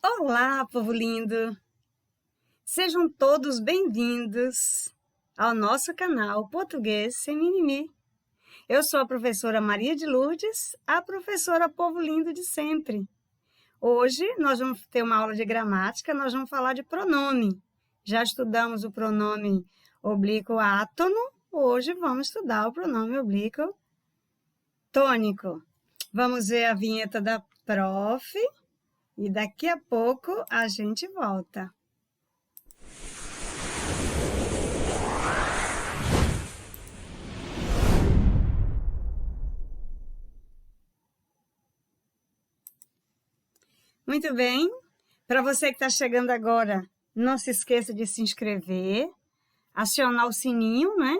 Olá, povo lindo! Sejam todos bem-vindos ao nosso canal Português Sem Mimimi. Eu sou a professora Maria de Lourdes, a professora povo lindo de sempre. Hoje nós vamos ter uma aula de gramática, nós vamos falar de pronome. Já estudamos o pronome oblíquo átono, hoje vamos estudar o pronome oblíquo tônico. Vamos ver a vinheta da prof. E daqui a pouco a gente volta. Muito bem. Para você que está chegando agora, não se esqueça de se inscrever, acionar o sininho, né?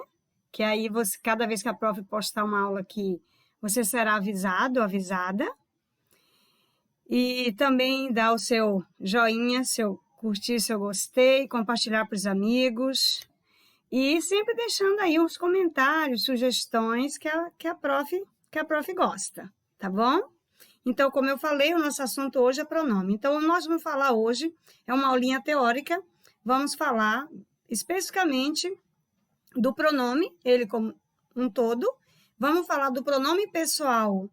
Que aí você, cada vez que a prof postar uma aula aqui, você será avisado ou avisada. E também dar o seu joinha, seu curtir, seu gostei, compartilhar para os amigos. E sempre deixando aí uns comentários, sugestões que a prof gosta, tá bom? Então, como eu falei, o nosso assunto hoje é pronome. Então, nós vamos falar hoje, é uma aulinha teórica, vamos falar especificamente do pronome, ele como um todo. Vamos falar do pronome pessoal.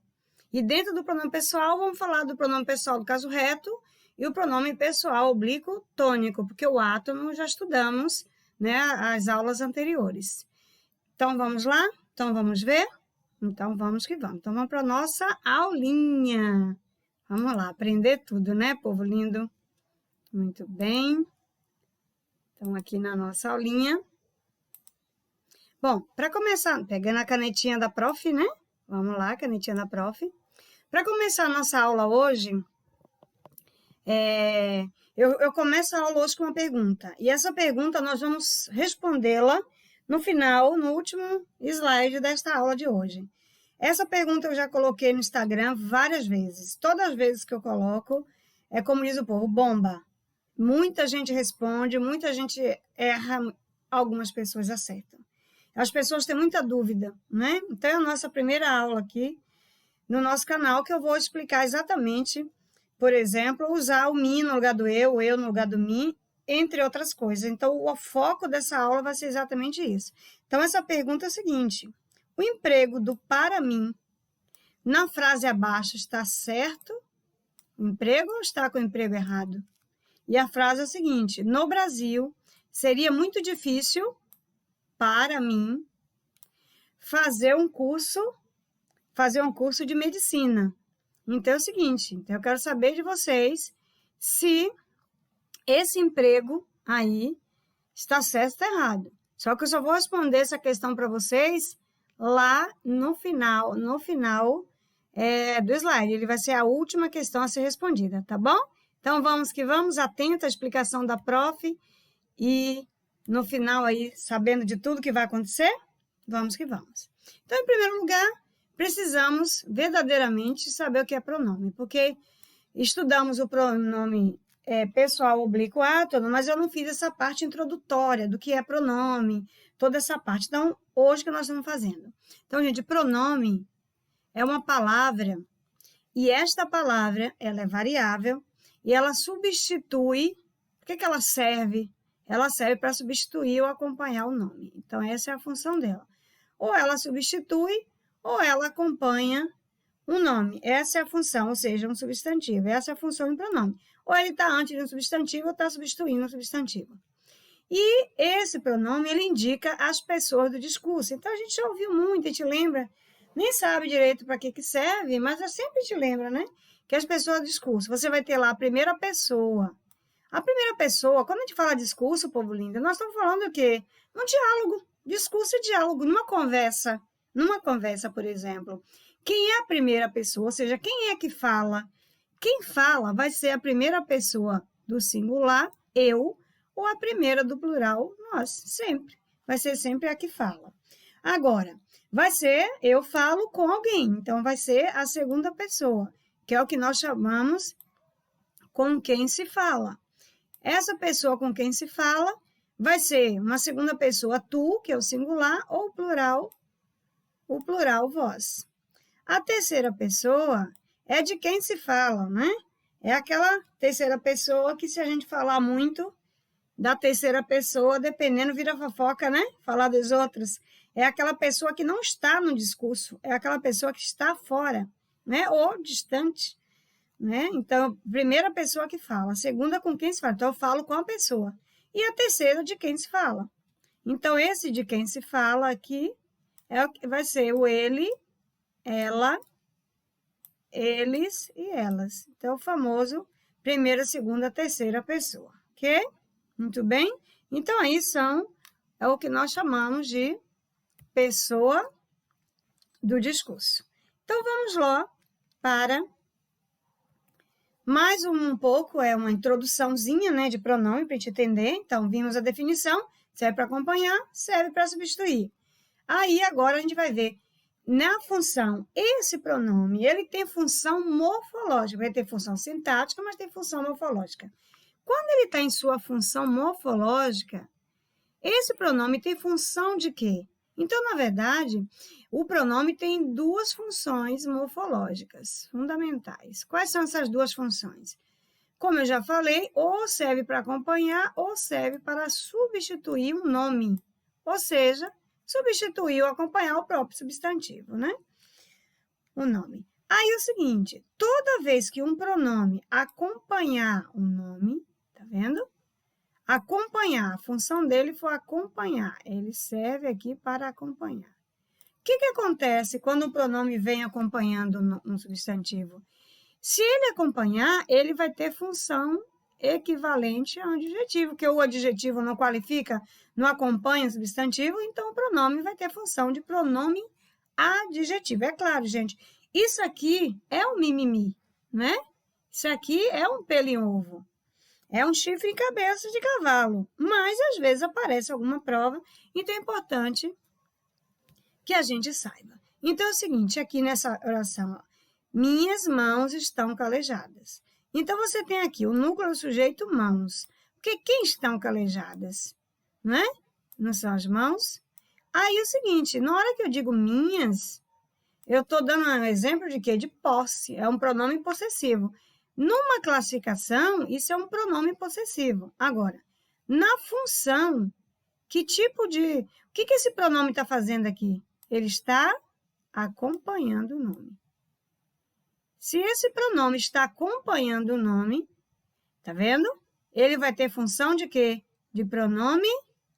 E dentro do pronome pessoal, vamos falar do pronome pessoal do caso reto e o pronome pessoal oblíquo tônico, porque o átono já estudamos, né, as aulas anteriores. Então, vamos lá? Então, vamos ver? Então, vamos que vamos. Então, vamos para a nossa aulinha. Vamos lá, aprender tudo, né, povo lindo? Muito bem. Então, aqui na nossa aulinha. Bom, para começar, pegando a canetinha da prof, né? Vamos lá, canetinha da prof. Para começar a nossa aula hoje, eu começo a aula hoje com uma pergunta. E essa pergunta nós vamos respondê-la no final, no último slide desta aula de hoje. Essa pergunta eu já coloquei no Instagram várias vezes. Todas as vezes que eu coloco, é como diz o povo, bomba. Muita gente responde, muita gente erra, algumas pessoas acertam. As pessoas têm muita dúvida, né? Então, é a nossa primeira aula aqui no nosso canal, que eu vou explicar exatamente, por exemplo, usar o me no lugar do eu, o eu no lugar do me, entre outras coisas. Então, o foco dessa aula vai ser exatamente isso. Então, essa pergunta é a seguinte: o emprego do para mim na frase abaixo está certo? O emprego ou está com o emprego errado? E a frase é a seguinte: no Brasil, seria muito difícil para mim fazer um curso de medicina. Então, é o seguinte, eu quero saber de vocês se esse emprego aí está certo ou errado. Só que eu só vou responder essa questão para vocês lá no final do slide. Ele vai ser a última questão a ser respondida, tá bom? Então, vamos que vamos, atenta à explicação da prof e no final aí, sabendo de tudo que vai acontecer, vamos que vamos. Então, em primeiro lugar, precisamos verdadeiramente saber o que é pronome, porque estudamos o pronome pessoal oblíquo átono, mas eu não fiz essa parte introdutória do que é pronome, toda essa parte. Então, hoje que nós estamos fazendo. Então, gente, pronome é uma palavra, e esta palavra, ela é variável, e ela substitui, o que ela serve? Ela serve para substituir ou acompanhar o nome. Então, essa é a função dela. Ou ela substitui, ou ela acompanha um nome. Essa é a função, ou seja, um substantivo. Essa é a função do pronome. Ou ele está antes de um substantivo, ou está substituindo um substantivo. E esse pronome, ele indica as pessoas do discurso. Então, a gente já ouviu muito, a gente lembra, nem sabe direito para que serve, mas eu sempre te lembra, né? Que as pessoas do discurso. Você vai ter lá a primeira pessoa. A primeira pessoa, quando a gente fala discurso, povo lindo, nós estamos falando o quê? Um diálogo. Discurso e diálogo, numa conversa, por exemplo. Quem é a primeira pessoa, ou seja, quem é que fala? Quem fala vai ser a primeira pessoa do singular, eu, ou a primeira do plural, nós, sempre. Vai ser sempre a que fala. Agora, vai ser eu falo com alguém, então vai ser a segunda pessoa, que é o que nós chamamos com quem se fala. Essa pessoa com quem se fala vai ser uma segunda pessoa, tu, que é o singular, ou o plural, vós. A terceira pessoa é de quem se fala, né? É aquela terceira pessoa que, se a gente falar muito da terceira pessoa, dependendo, vira fofoca, né? Falar dos outros. É aquela pessoa que não está no discurso, é aquela pessoa que está fora, né? Ou distante, né? Então, primeira pessoa que fala, a segunda com quem se fala. Então, eu falo com a pessoa. E a terceira de quem se fala. Então, esse de quem se fala aqui vai ser o ele, ela, eles e elas. Então, o famoso primeira, segunda, terceira pessoa, ok? Muito bem? Então, aí é o que nós chamamos de pessoa do discurso. Então, vamos lá para mais um pouco, é uma introduçãozinha, né, de pronome para a gente entender. Então, vimos a definição, serve para acompanhar, serve para substituir. Aí, agora, a gente vai ver na função, esse pronome, ele tem função morfológica, ele tem função sintática, mas tem função morfológica. Quando ele está em sua função morfológica, esse pronome tem função de quê? Então, na verdade, o pronome tem duas funções morfológicas fundamentais. Quais são essas duas funções? Como eu já falei, ou serve para acompanhar ou serve para substituir um nome. Ou seja, substituir ou acompanhar o próprio substantivo, né? O nome. Aí é o seguinte, toda vez que um pronome acompanhar um nome, tá vendo? Acompanhar, a função dele for acompanhar, ele serve aqui para acompanhar. O que acontece quando o pronome vem acompanhando um substantivo? Se ele acompanhar, ele vai ter função equivalente ao adjetivo, que o adjetivo não qualifica, não acompanha o substantivo, então o pronome vai ter função de pronome adjetivo. É claro, gente, isso aqui é um mimimi, né? Isso aqui é um pelo em ovo. É um chifre em cabeça de cavalo, mas às vezes aparece alguma prova, então é importante que a gente saiba. Então é o seguinte, aqui nessa oração, ó, minhas mãos estão calejadas. Então você tem aqui o núcleo do sujeito mãos, porque quem estão calejadas, não é? Não são as mãos? Aí é o seguinte, na hora que eu digo minhas, eu estou dando um exemplo de quê? De posse, é um pronome possessivo. Numa classificação, isso é um pronome possessivo. Agora, na função, que tipo de... O que esse pronome está fazendo aqui? Ele está acompanhando o nome. Se esse pronome está acompanhando o nome, tá vendo? Ele vai ter função de quê? De pronome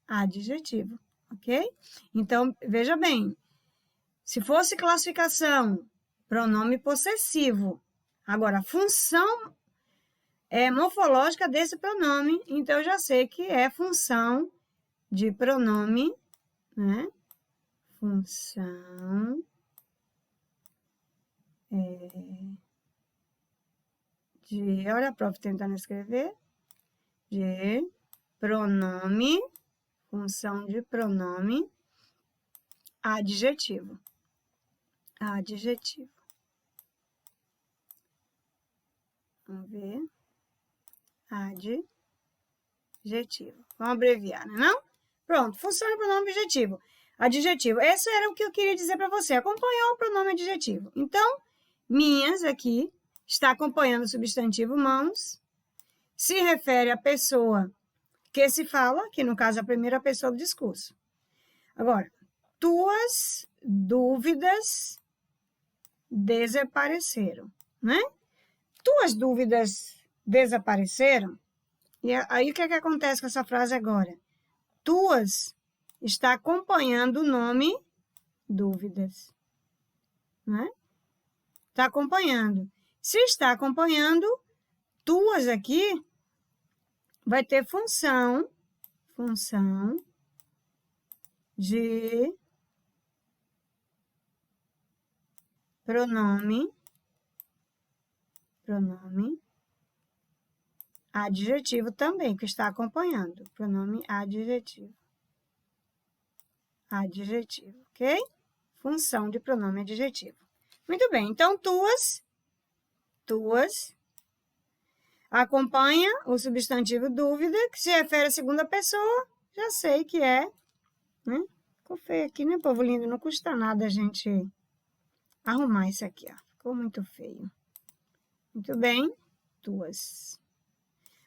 adjetivo, ok? Então, veja bem, se fosse classificação, pronome possessivo. Agora, a função morfológica desse pronome, então eu já sei que é função de pronome, né? Função olha a prof tentando escrever, de pronome, função de pronome adjetivo. Adjetivo. Vamos ver. Adjetivo. Vamos abreviar, né? Não? Pronto, função de pronome adjetivo. Adjetivo. Esse era o que eu queria dizer para você. Acompanhou o pronome adjetivo. Então, minhas aqui está acompanhando o substantivo mãos. Se refere à pessoa que se fala, que no caso é a primeira pessoa do discurso. Agora, tuas dúvidas desapareceram, né? Tuas dúvidas desapareceram. E aí, o que acontece com essa frase agora? Tuas está acompanhando o nome dúvidas, né? Está acompanhando. Se está acompanhando, tuas aqui vai ter função de pronome adjetivo também, que está acompanhando. Pronome adjetivo. Adjetivo, ok? Função de pronome adjetivo. Muito bem, então tuas acompanha o substantivo dúvida, que se refere à segunda pessoa, já sei que é, né? Ficou feio aqui, né, povo lindo? Não custa nada a gente arrumar isso aqui, ó. Ficou muito feio. Muito bem. tuas.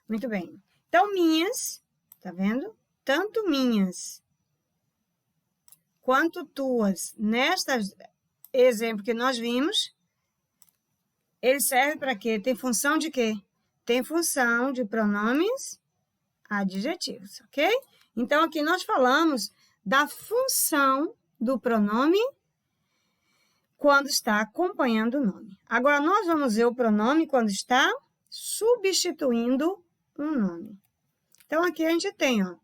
Muito bem. Então, minhas, tá vendo? Tanto minhas quanto tuas, nesta exemplo que nós vimos, ele serve para quê? Tem função de quê? Tem função de pronomes adjetivos, ok? Então, aqui nós falamos da função do pronome quando está acompanhando o nome. Agora, nós vamos ver o pronome quando está substituindo um nome. Então, aqui a gente tem, ó,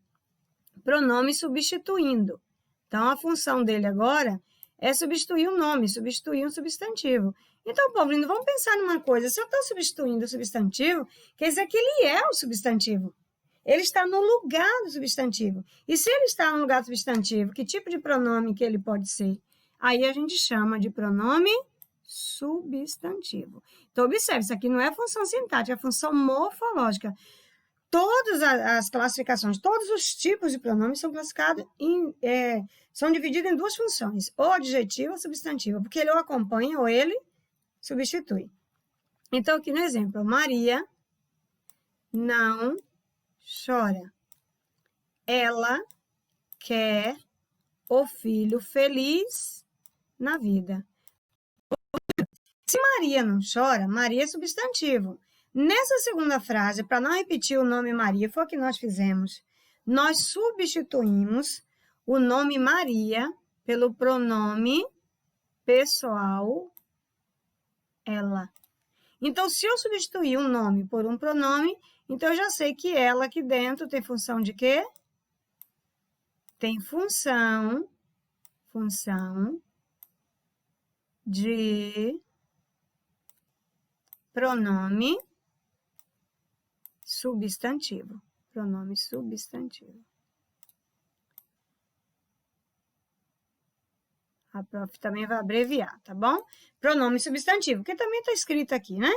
pronome substituindo. Então, a função dele agora é substituir um nome, substituir um substantivo. Então, povo lindo, vamos pensar numa coisa. Se eu estou substituindo o substantivo, quer dizer que ele é o substantivo. Ele está no lugar do substantivo. E se ele está no lugar do substantivo, que tipo de pronome que ele pode ser? Aí a gente chama de pronome substantivo. Então, observe, isso aqui não é função sintática, é função morfológica. Todas as classificações, todos os tipos de pronomes são classificados são divididos em duas funções, ou adjetiva ou substantiva, porque ele ou acompanha ou ele substitui. Então, aqui no exemplo, Maria não chora. Ela quer o filho feliz na vida. Se Maria não chora, Maria é substantivo. Nessa segunda frase, para não repetir o nome Maria, foi o que nós fizemos. Nós substituímos o nome Maria pelo pronome pessoal ela. Então, se eu substituir um nome por um pronome, então eu já sei que ela aqui dentro tem função de quê? Tem função de pronome substantivo. Pronome substantivo. A prof também vai abreviar, tá bom? Pronome substantivo, que também está escrito aqui, né?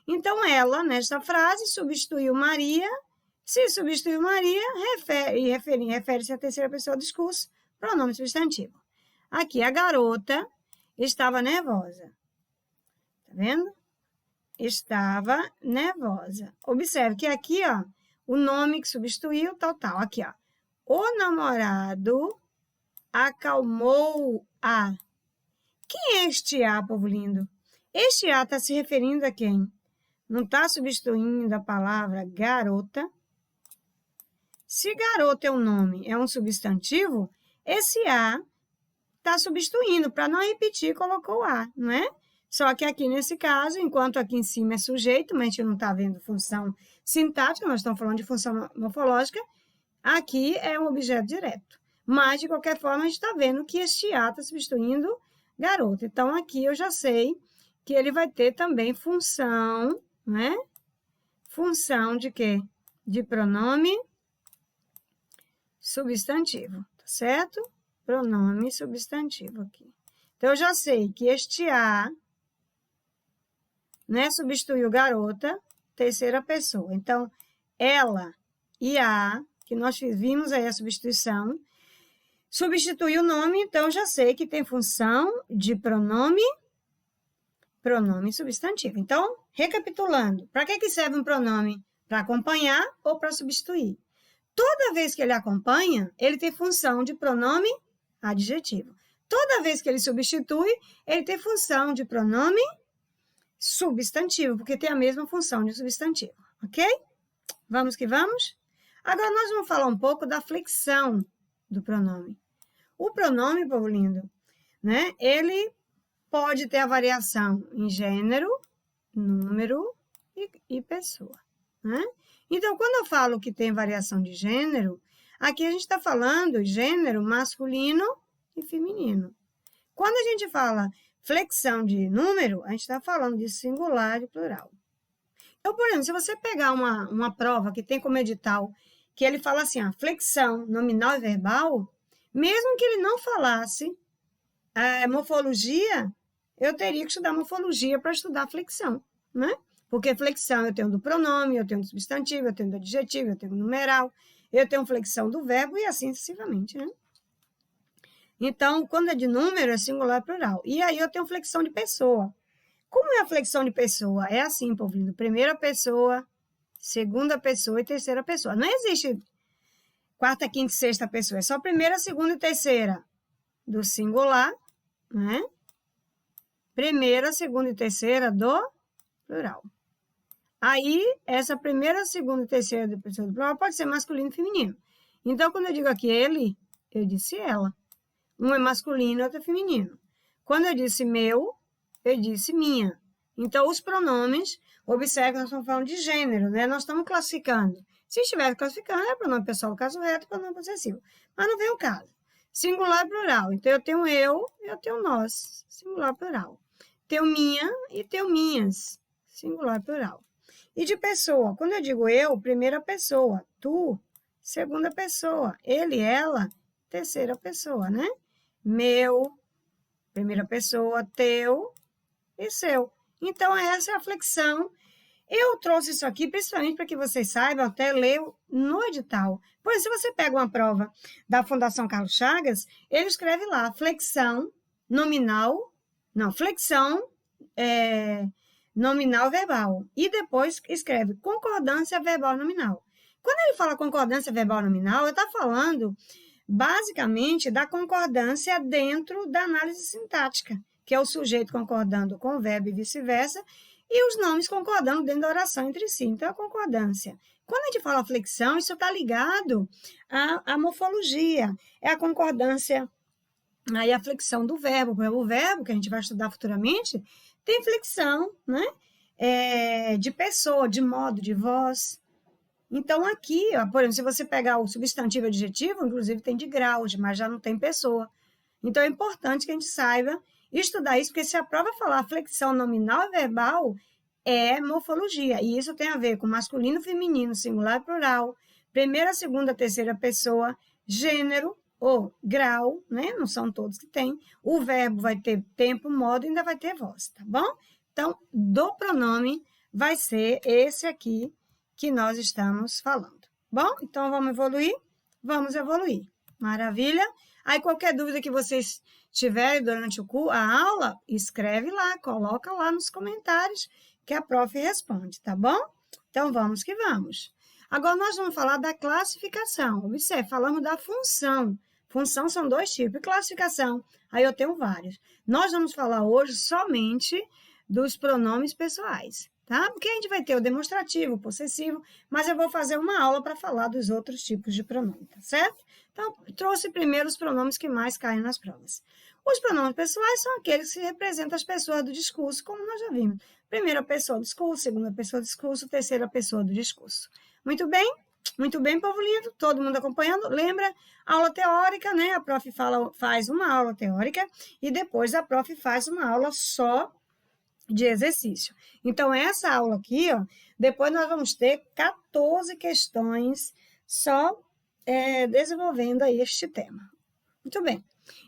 Então, ela, nesta frase, substituiu Maria. Se substituiu Maria, refere-se à terceira pessoa do discurso, pronome substantivo. Aqui, a garota estava nervosa. Tá vendo? Estava nervosa. Observe que aqui, ó, o nome que substituiu, tal. Aqui, ó. O namorado acalmou-a. Quem é este A, povo lindo? Este A está se referindo a quem? Não está substituindo a palavra garota. Se garota é um nome, é um substantivo, esse A está substituindo. Para não repetir, colocou A, não é? Só que aqui nesse caso, enquanto aqui em cima é sujeito, mas a gente não está vendo função sintática, nós estamos falando de função morfológica, aqui é um objeto direto. Mas, de qualquer forma, a gente está vendo que este A está substituindo garota. Então, aqui eu já sei que ele vai ter também função, né? Função de quê? De pronome substantivo, tá certo? Pronome substantivo aqui. Então, eu já sei que este A, né, substituiu garota, terceira pessoa. Então, ela e a, que nós vimos aí a substituição, substitui o nome, então já sei que tem função de pronome substantivo. Então, recapitulando, para que serve um pronome? Para acompanhar ou para substituir? Toda vez que ele acompanha, ele tem função de pronome adjetivo. Toda vez que ele substitui, ele tem função de pronome substantivo, porque tem a mesma função de substantivo, ok? Vamos que vamos? Agora, nós vamos falar um pouco da flexão do pronome. O pronome, povo lindo, né? Ele pode ter a variação em gênero, número e pessoa, né? Então, quando eu falo que tem variação de gênero, aqui a gente está falando gênero masculino e feminino. Quando a gente fala flexão de número, a gente está falando de singular e plural. Então, por exemplo, se você pegar uma prova que tem como edital, que ele fala assim, flexão nominal e verbal, mesmo que ele não falasse morfologia, eu teria que estudar morfologia para estudar flexão, né? Porque flexão eu tenho do pronome, eu tenho do substantivo, eu tenho do adjetivo, eu tenho do numeral, eu tenho flexão do verbo e assim sucessivamente, né? Então, quando é de número, é singular e plural. E aí eu tenho flexão de pessoa. Como é a flexão de pessoa? É assim, povo lindo. Primeira pessoa, segunda pessoa e terceira pessoa. Não existe quarta, quinta e sexta pessoa. É só primeira, segunda e terceira do singular, né? Primeira, segunda e terceira do plural. Aí, essa primeira, segunda e terceira da pessoa do plural pode ser masculino e feminino. Então, quando eu digo aqui ele, eu disse ela. Um é masculino e outro é feminino. Quando eu disse meu, eu disse minha. Então, os pronomes, observe que nós estamos falando de gênero, né? Nós estamos classificando. Se estiver classificando, é pronome pessoal do caso reto e pronome possessivo. Mas não vem o caso. Singular e plural. Então, eu tenho eu tenho nós. Singular e plural. Tenho minha e tenho minhas. Singular e plural. E de pessoa, quando eu digo eu, primeira pessoa, tu, segunda pessoa, ele, ela, terceira pessoa, né? Meu, primeira pessoa, teu e seu. Então, essa é a flexão. Eu trouxe isso aqui principalmente para que vocês saibam, até ler no edital. Pois se você pega uma prova da Fundação Carlos Chagas, ele escreve lá, flexão nominal, não, flexão nominal verbal. E depois escreve concordância verbal nominal. Quando ele fala concordância verbal nominal, ele está falando basicamente da concordância dentro da análise sintática, que é o sujeito concordando com o verbo e vice-versa, e os nomes concordando dentro da oração entre si. Então, a concordância. Quando a gente fala flexão, isso está ligado à morfologia. É a concordância, aí a flexão do verbo. O verbo, que a gente vai estudar futuramente, tem flexão, né? De pessoa, de modo, de voz. Então, aqui, ó, por exemplo, se você pegar o substantivo e adjetivo, inclusive tem de grau, mas já não tem pessoa. Então, é importante que a gente saiba estudar isso, porque se a prova falar flexão nominal e verbal, é morfologia. E isso tem a ver com masculino, feminino, singular e plural, primeira, segunda, terceira pessoa, gênero ou grau, né? Não são todos que tem. O verbo vai ter tempo, modo e ainda vai ter voz, tá bom? Então, do pronome vai ser esse aqui que nós estamos falando. Bom, então vamos evoluir? Vamos evoluir. Maravilha? Aí qualquer dúvida que vocês tiverem durante a aula, escreve lá, coloca lá nos comentários que a prof responde, tá bom? Então vamos que vamos. Agora nós vamos falar da classificação. Observe, falamos da função. Função são dois tipos, classificação, aí eu tenho vários. Nós vamos falar hoje somente dos pronomes pessoais, tá? Porque a gente vai ter o demonstrativo, o possessivo, mas eu vou fazer uma aula para falar dos outros tipos de pronome, tá certo? Então, trouxe primeiro os pronomes que mais caem nas provas. Os pronomes pessoais são aqueles que representam as pessoas do discurso, como nós já vimos. Primeira pessoa do discurso, segunda pessoa do discurso, terceira pessoa do discurso. Muito bem, povo lindo, todo mundo acompanhando. Lembra, aula teórica, né? A prof faz uma aula teórica e depois a prof faz uma aula só de exercício. Então, essa aula aqui, ó, depois nós vamos ter 14 questões só desenvolvendo aí este tema. Muito bem.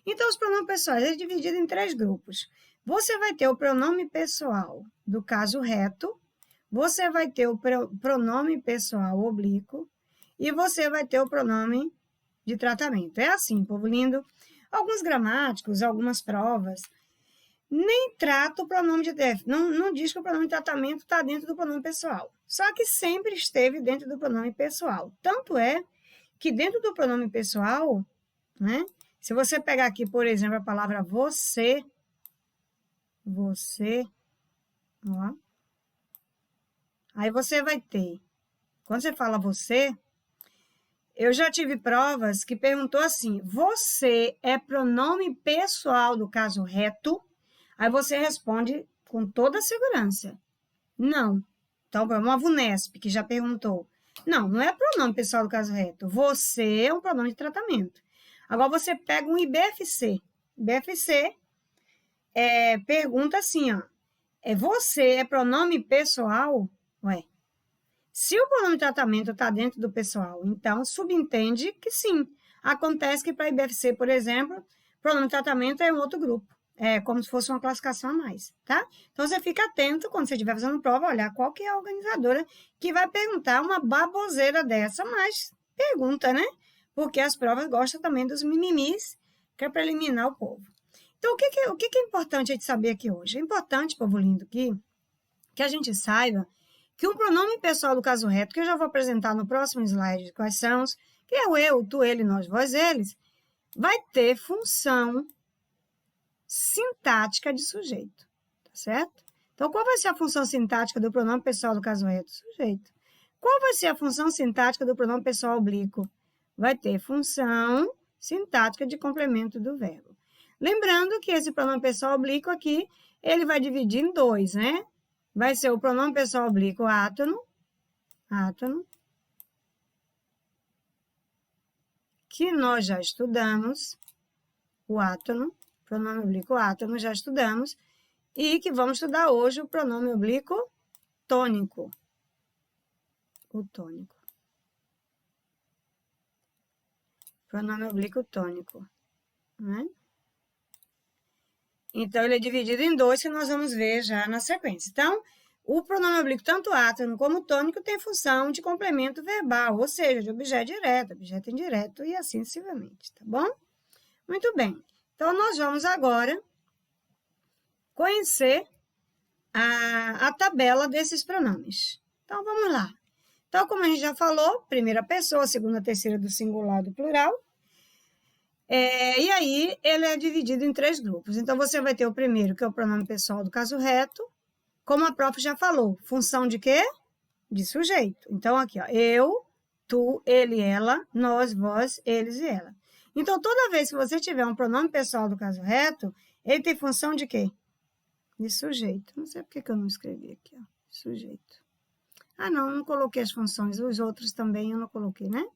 Então, os pronomes pessoais é dividido em 3 grupos. Você vai ter o pronome pessoal do caso reto, você vai ter o pronome pessoal oblíquo e você vai ter o pronome de tratamento. É assim, povo lindo. Alguns gramáticos, algumas provas, nem trata o pronome de def. Não diz que o pronome de tratamento está dentro do pronome pessoal. Só que sempre esteve dentro do pronome pessoal. Tanto é que dentro do pronome pessoal, né? Se você pegar aqui, por exemplo, a palavra você, ó. Aí você vai ter, quando você fala você, eu já tive provas que perguntou assim, você é pronome pessoal do caso reto? Aí você responde com toda a segurança, não. Então, uma VUNESP, que já perguntou, não é pronome pessoal do caso reto, você é um pronome de tratamento. Agora, você pega um IBFC. IBFC pergunta assim, ó, você é pronome pessoal? Ué, se o pronome de tratamento está dentro do pessoal, então subentende que sim. Acontece que para IBFC, por exemplo, pronome de tratamento é um outro grupo. É como se fosse uma classificação a mais, tá? Então, você fica atento quando você estiver fazendo prova, olhar qual que é a organizadora que vai perguntar uma baboseira dessa, mas pergunta, né? Porque as provas gostam também dos mimimis, que é para eliminar o povo. Então, o que é importante a gente saber aqui hoje? É importante, povo lindo, que a gente saiba que o pronome pessoal do caso reto, que eu já vou apresentar no próximo slide quais são, que é o eu, tu, ele, nós, vós, eles, vai ter função sintática de sujeito, tá certo? Então, qual vai ser a função sintática do pronome pessoal do caso reto? Sujeito. Qual vai ser a função sintática do pronome pessoal oblíquo? Vai ter função sintática de complemento do verbo. Lembrando que esse pronome pessoal oblíquo aqui, ele vai dividir em dois, né? Vai ser o pronome pessoal oblíquo átono, que nós já estudamos, o átono, pronome oblíquo átono, já estudamos, e que vamos estudar hoje o pronome oblíquo tônico, o tônico. Pronome oblíquo tônico, né? Então, ele é dividido em dois, que nós vamos ver já na sequência. Então, o pronome oblíquo, tanto átono como tônico, tem função de complemento verbal, ou seja, de objeto direto, objeto indireto e assim sucessivamente, tá bom? Muito bem. Então, nós vamos agora conhecer a tabela desses pronomes. Então, vamos lá. Então, como a gente já falou, primeira pessoa, segunda, terceira do singular, do plural. E aí, ele é dividido em três grupos. Então, você vai ter o primeiro, que é o pronome pessoal do caso reto. Como a prof já falou, função de quê? De sujeito. Então, aqui, ó, eu, tu, ele, ela, nós, vós, eles e ela. Então, toda vez que você tiver um pronome pessoal do caso reto, ele tem função de quê? De sujeito. Não sei por que eu não escrevi aqui, ó. Sujeito. Ah, não coloquei as funções. Os outros também eu não coloquei, né?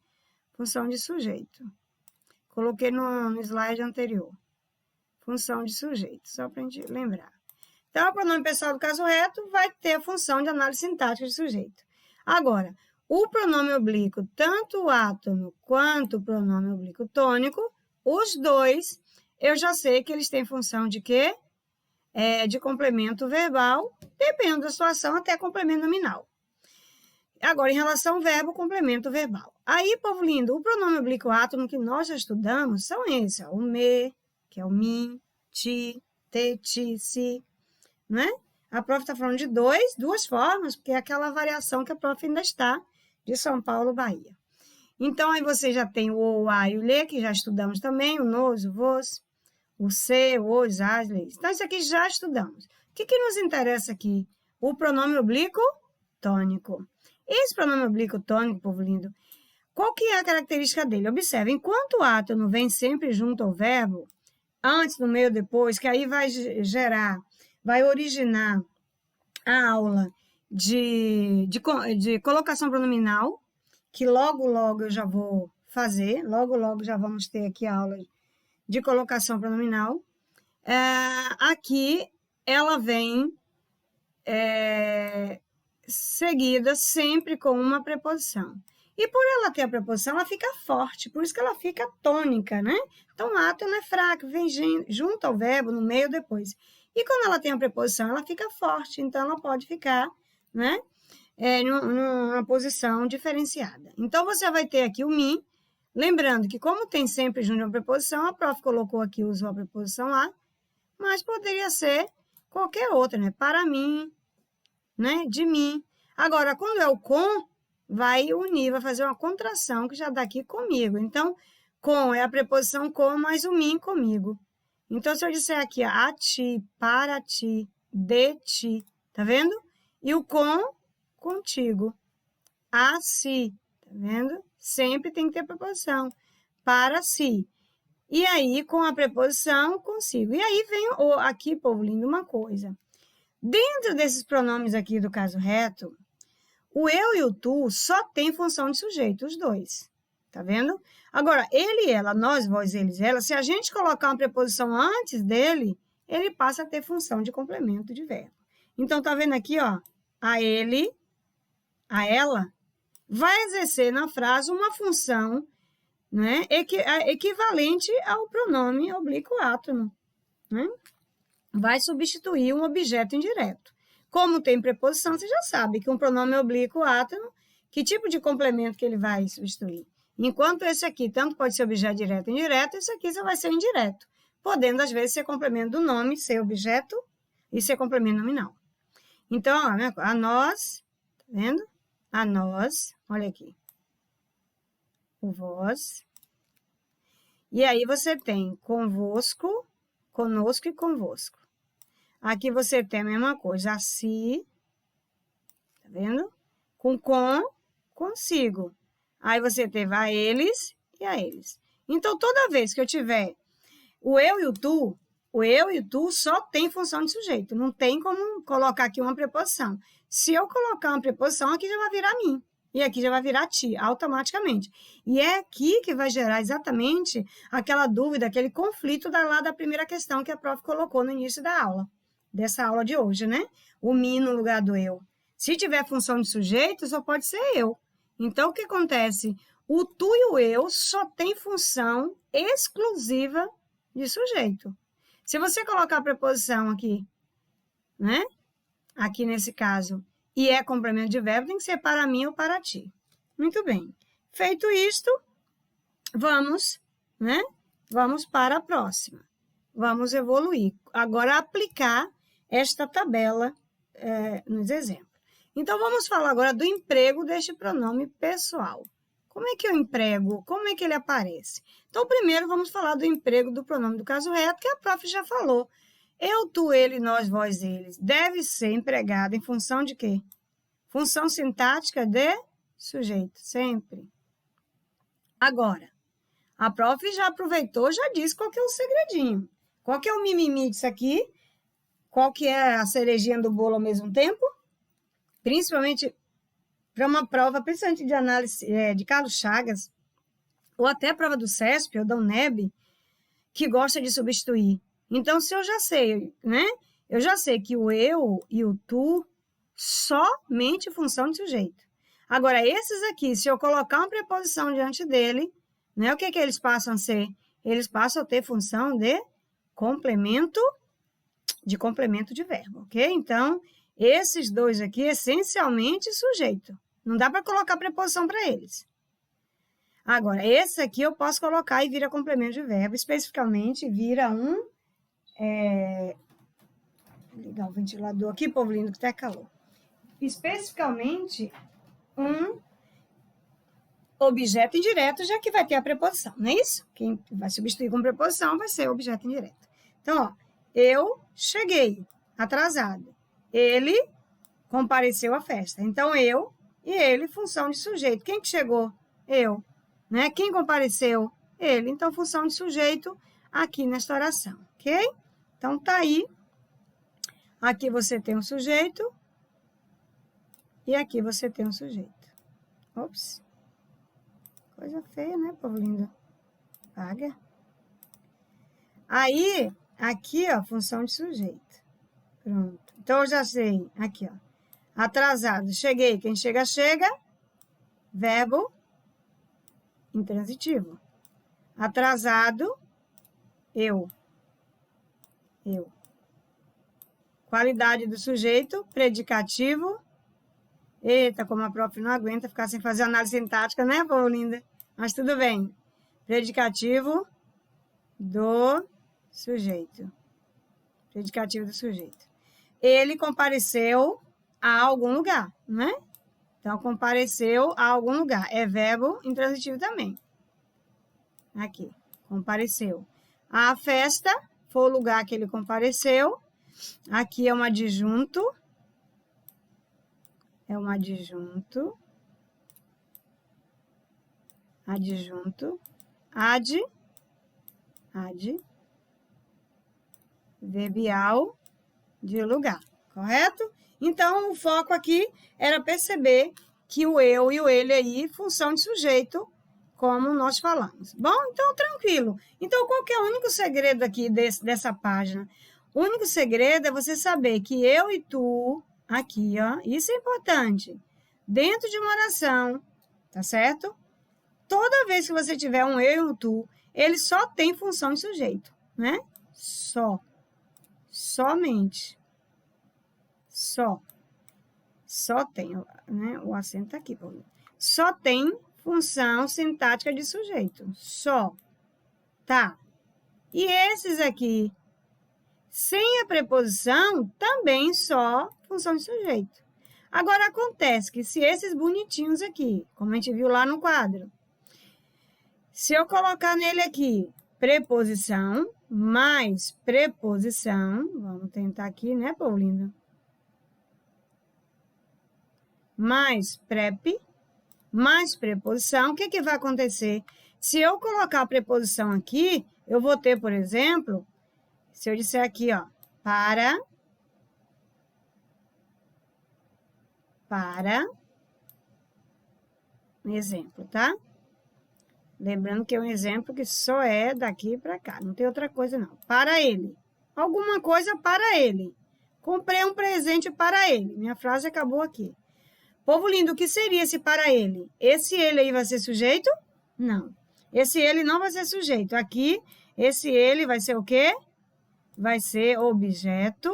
Função de sujeito. Coloquei no slide anterior. Função de sujeito, só para a gente lembrar. Então, o pronome pessoal do caso reto vai ter a função de análise sintática de sujeito. Agora, o pronome oblíquo, tanto o átono quanto o pronome oblíquo tônico, os dois, eu já sei que eles têm função de quê? De complemento verbal, dependendo da situação, até complemento nominal. Agora, em relação ao verbo, complemento verbal. Aí, povo lindo, o pronome oblíquo átono que nós já estudamos são esses, ó, o me, que é o mim, ti, te, ti, si, né? A prof está falando de duas formas, porque é aquela variação que a prof ainda está de São Paulo, Bahia. Então, aí você já tem o a e o lê, que já estudamos também, o nos, o vos, o se, o os, as, leis. Então, isso aqui já estudamos. O que nos interessa aqui? O pronome oblíquo tônico. Esse pronome oblíquo tônico, povo lindo, qual que é a característica dele? Observe, enquanto o átono vem sempre junto ao verbo, antes, no meio, depois, que aí vai originar a aula de colocação pronominal, que logo eu já vou fazer, logo já vamos ter aqui a aula de colocação pronominal. Aqui, ela vem seguida sempre com uma preposição. E por ela ter a preposição, ela fica forte, por isso que ela fica tônica, né? Então, o átono é fraco, vem junto ao verbo, no meio, depois. E quando ela tem a preposição, ela fica forte, então ela pode ficar, né, numa posição diferenciada. Então, você vai ter aqui o mim, lembrando que como tem sempre junto uma preposição, a prof colocou aqui, usou a preposição lá, mas poderia ser qualquer outra, né? Para mim, né? De mim. Agora, quando é o com, vai unir, vai fazer uma contração que já dá aqui comigo. Então, com é a preposição com, mais o mim comigo. Então, se eu disser aqui a ti, para ti, de ti, tá vendo? E o com, contigo. A si, tá vendo? Sempre tem que ter preposição. Para si. E aí, com a preposição, consigo. E aí vem aqui, povo lindo, uma coisa. Dentro desses pronomes aqui do caso reto, o eu e o tu só tem função de sujeito, os dois. Tá vendo? Agora, ele, ela, nós, vós, eles, ela, se a gente colocar uma preposição antes dele, ele passa a ter função de complemento de verbo. Então, tá vendo aqui, ó, a ele, a ela, vai exercer na frase uma função, né, equivalente ao pronome oblíquo átono, né? Vai substituir um objeto indireto. Como tem preposição, você já sabe que um pronome oblíquo átono, que tipo de complemento que ele vai substituir? Enquanto esse aqui tanto pode ser objeto direto ou indireto, esse aqui só vai ser indireto. podendo, às vezes, ser complemento do nome, ser objeto e ser complemento nominal. Então, ó, a nós, tá vendo? A nós, olha aqui. O vós. E aí você tem convosco, conosco e convosco. Aqui você tem a mesma coisa, a si, tá vendo? Com, consigo. Aí você teve a eles e a eles. Então, toda vez que eu tiver o eu e o tu só tem função de sujeito. Não tem como colocar aqui uma preposição. Se eu colocar uma preposição, aqui já vai virar mim. E aqui já vai virar ti, automaticamente. E é aqui que vai gerar exatamente aquela dúvida, aquele conflito lá da primeira questão que a prof colocou no início da aula. Dessa aula de hoje, né? O me no lugar do eu. Se tiver função de sujeito, só pode ser eu. Então, o que acontece? O tu e o eu só tem função exclusiva de sujeito. Se você colocar a preposição aqui, né? Aqui nesse caso, e é complemento de verbo, tem que ser para mim ou para ti. Muito bem. Feito isto, vamos, né? Vamos para a próxima. Vamos evoluir. Agora, aplicar esta tabela nos exemplos. Então, vamos falar agora do emprego deste pronome pessoal. Como é que eu emprego? Como é que ele aparece? Então, primeiro, vamos falar do emprego do pronome do caso reto, que a prof já falou. Eu, tu, ele, nós, vós, eles. Deve ser empregado em função de quê? Função sintática de sujeito, sempre. Agora, a prof já aproveitou, já disse qual que é o segredinho. Qual que é o mimimi disso aqui? Qual que é a cerejinha do bolo ao mesmo tempo? Principalmente para uma prova, principalmente de análise de Carlos Chagas, ou até a prova do CESP ou da UNEB, que gosta de substituir. Então, se eu já sei, né? Eu já sei que o eu e o tu, somente função de sujeito. Agora, esses aqui, se eu colocar uma preposição diante dele, né? O que eles passam a ser? Eles passam a ter função de complemento de verbo, ok? Então, esses dois aqui, essencialmente sujeito. Não dá para colocar preposição para eles. Agora, esse aqui eu posso colocar e vira complemento de verbo, especificamente vira um... Vou ligar o ventilador aqui, povo lindo, que tá calor. Especificamente um objeto indireto, já que vai ter a preposição, não é isso? Quem vai substituir com preposição vai ser o objeto indireto. Então, ó, eu cheguei atrasado. Ele compareceu à festa. Então, eu e ele, função de sujeito. Quem que chegou? Eu. Né? Quem compareceu? Ele. Então, função de sujeito aqui nesta oração, ok? Então, tá aí. Aqui você tem um sujeito. E aqui você tem um sujeito. Ops. Coisa feia, né, povo lindo? Paga. Aí, aqui, ó, função de sujeito. Pronto. Então, eu já sei. Aqui, ó. Atrasado. Cheguei. Quem chega, chega. Verbo intransitivo. Atrasado. Eu. Eu. Qualidade do sujeito. Predicativo. Eita, como a prof não aguenta ficar sem fazer análise sintática, né, povo linda? Mas tudo bem. Predicativo do sujeito. Predicativo do sujeito. Ele compareceu a algum lugar, né? Então, compareceu a algum lugar. É verbo intransitivo também. Aqui, compareceu. A festa foi o lugar que ele compareceu. Aqui é um adjunto. É um adjunto. Adjunto. Ad. Verbial de lugar. Correto? Então, o foco aqui era perceber que o eu e o ele aí, função de sujeito, como nós falamos. Bom, então, tranquilo. Então, qual que é o único segredo aqui dessa página? O único segredo é você saber que eu e tu, aqui, ó, isso é importante, dentro de uma oração, tá certo? Toda vez que você tiver um eu e um tu, ele só tem função de sujeito, né? Só. Somente. Só. Só tem, né? O acento tá aqui. Só tem função sintática de sujeito. Só. Tá. E esses aqui, sem a preposição, também só função de sujeito. Agora, acontece que se esses bonitinhos aqui, como a gente viu lá no quadro, se eu colocar nele aqui preposição, mais preposição, vamos tentar aqui, né, povo lindo? Mais prep, mais preposição, o que que vai acontecer? Se eu colocar a preposição aqui, eu vou ter, por exemplo, se eu disser aqui, ó, para, um exemplo, tá? Lembrando que é um exemplo que só é daqui para cá, não tem outra coisa não. Para ele. Alguma coisa para ele. Comprei um presente para ele. Minha frase acabou aqui. Povo lindo, o que seria esse para ele? Esse ele aí vai ser sujeito? Não. Esse ele não vai ser sujeito. Aqui, esse ele vai ser o quê? Vai ser objeto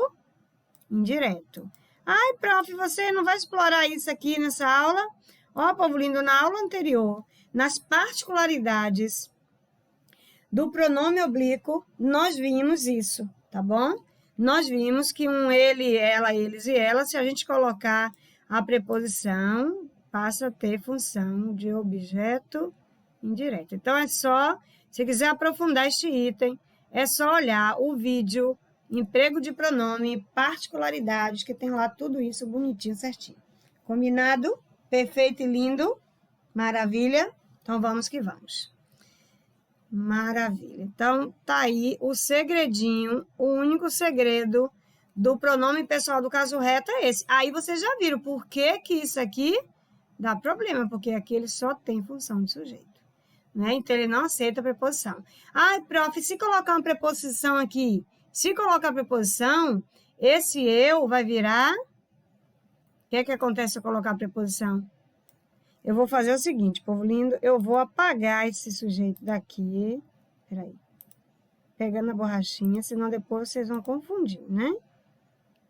indireto. Ai, prof, você não vai explorar isso aqui nessa aula? Ó, povo lindo, na aula anterior, nas particularidades do pronome oblíquo, nós vimos isso, tá bom? Nós vimos que um ele, ela, eles e ela, se a gente colocar a preposição, passa a ter função de objeto indireto. Então, é só, se quiser aprofundar este item, é só olhar o vídeo emprego de pronome, particularidades, que tem lá tudo isso bonitinho, certinho. Combinado? Perfeito e lindo? Maravilha? Então, vamos que vamos. Maravilha. Então, tá aí o segredinho, o único segredo do pronome pessoal do caso reto é esse. Aí, vocês já viram por que que isso aqui dá problema, porque aqui ele só tem função de sujeito, né? Então, ele não aceita a preposição. Ai, prof, se colocar uma preposição aqui, se colocar a preposição, esse eu vai virar... O que é que acontece se eu colocar a preposição? Eu vou fazer o seguinte, povo lindo, eu vou apagar esse sujeito daqui. Peraí. Pegando a borrachinha, senão depois vocês vão confundir, né?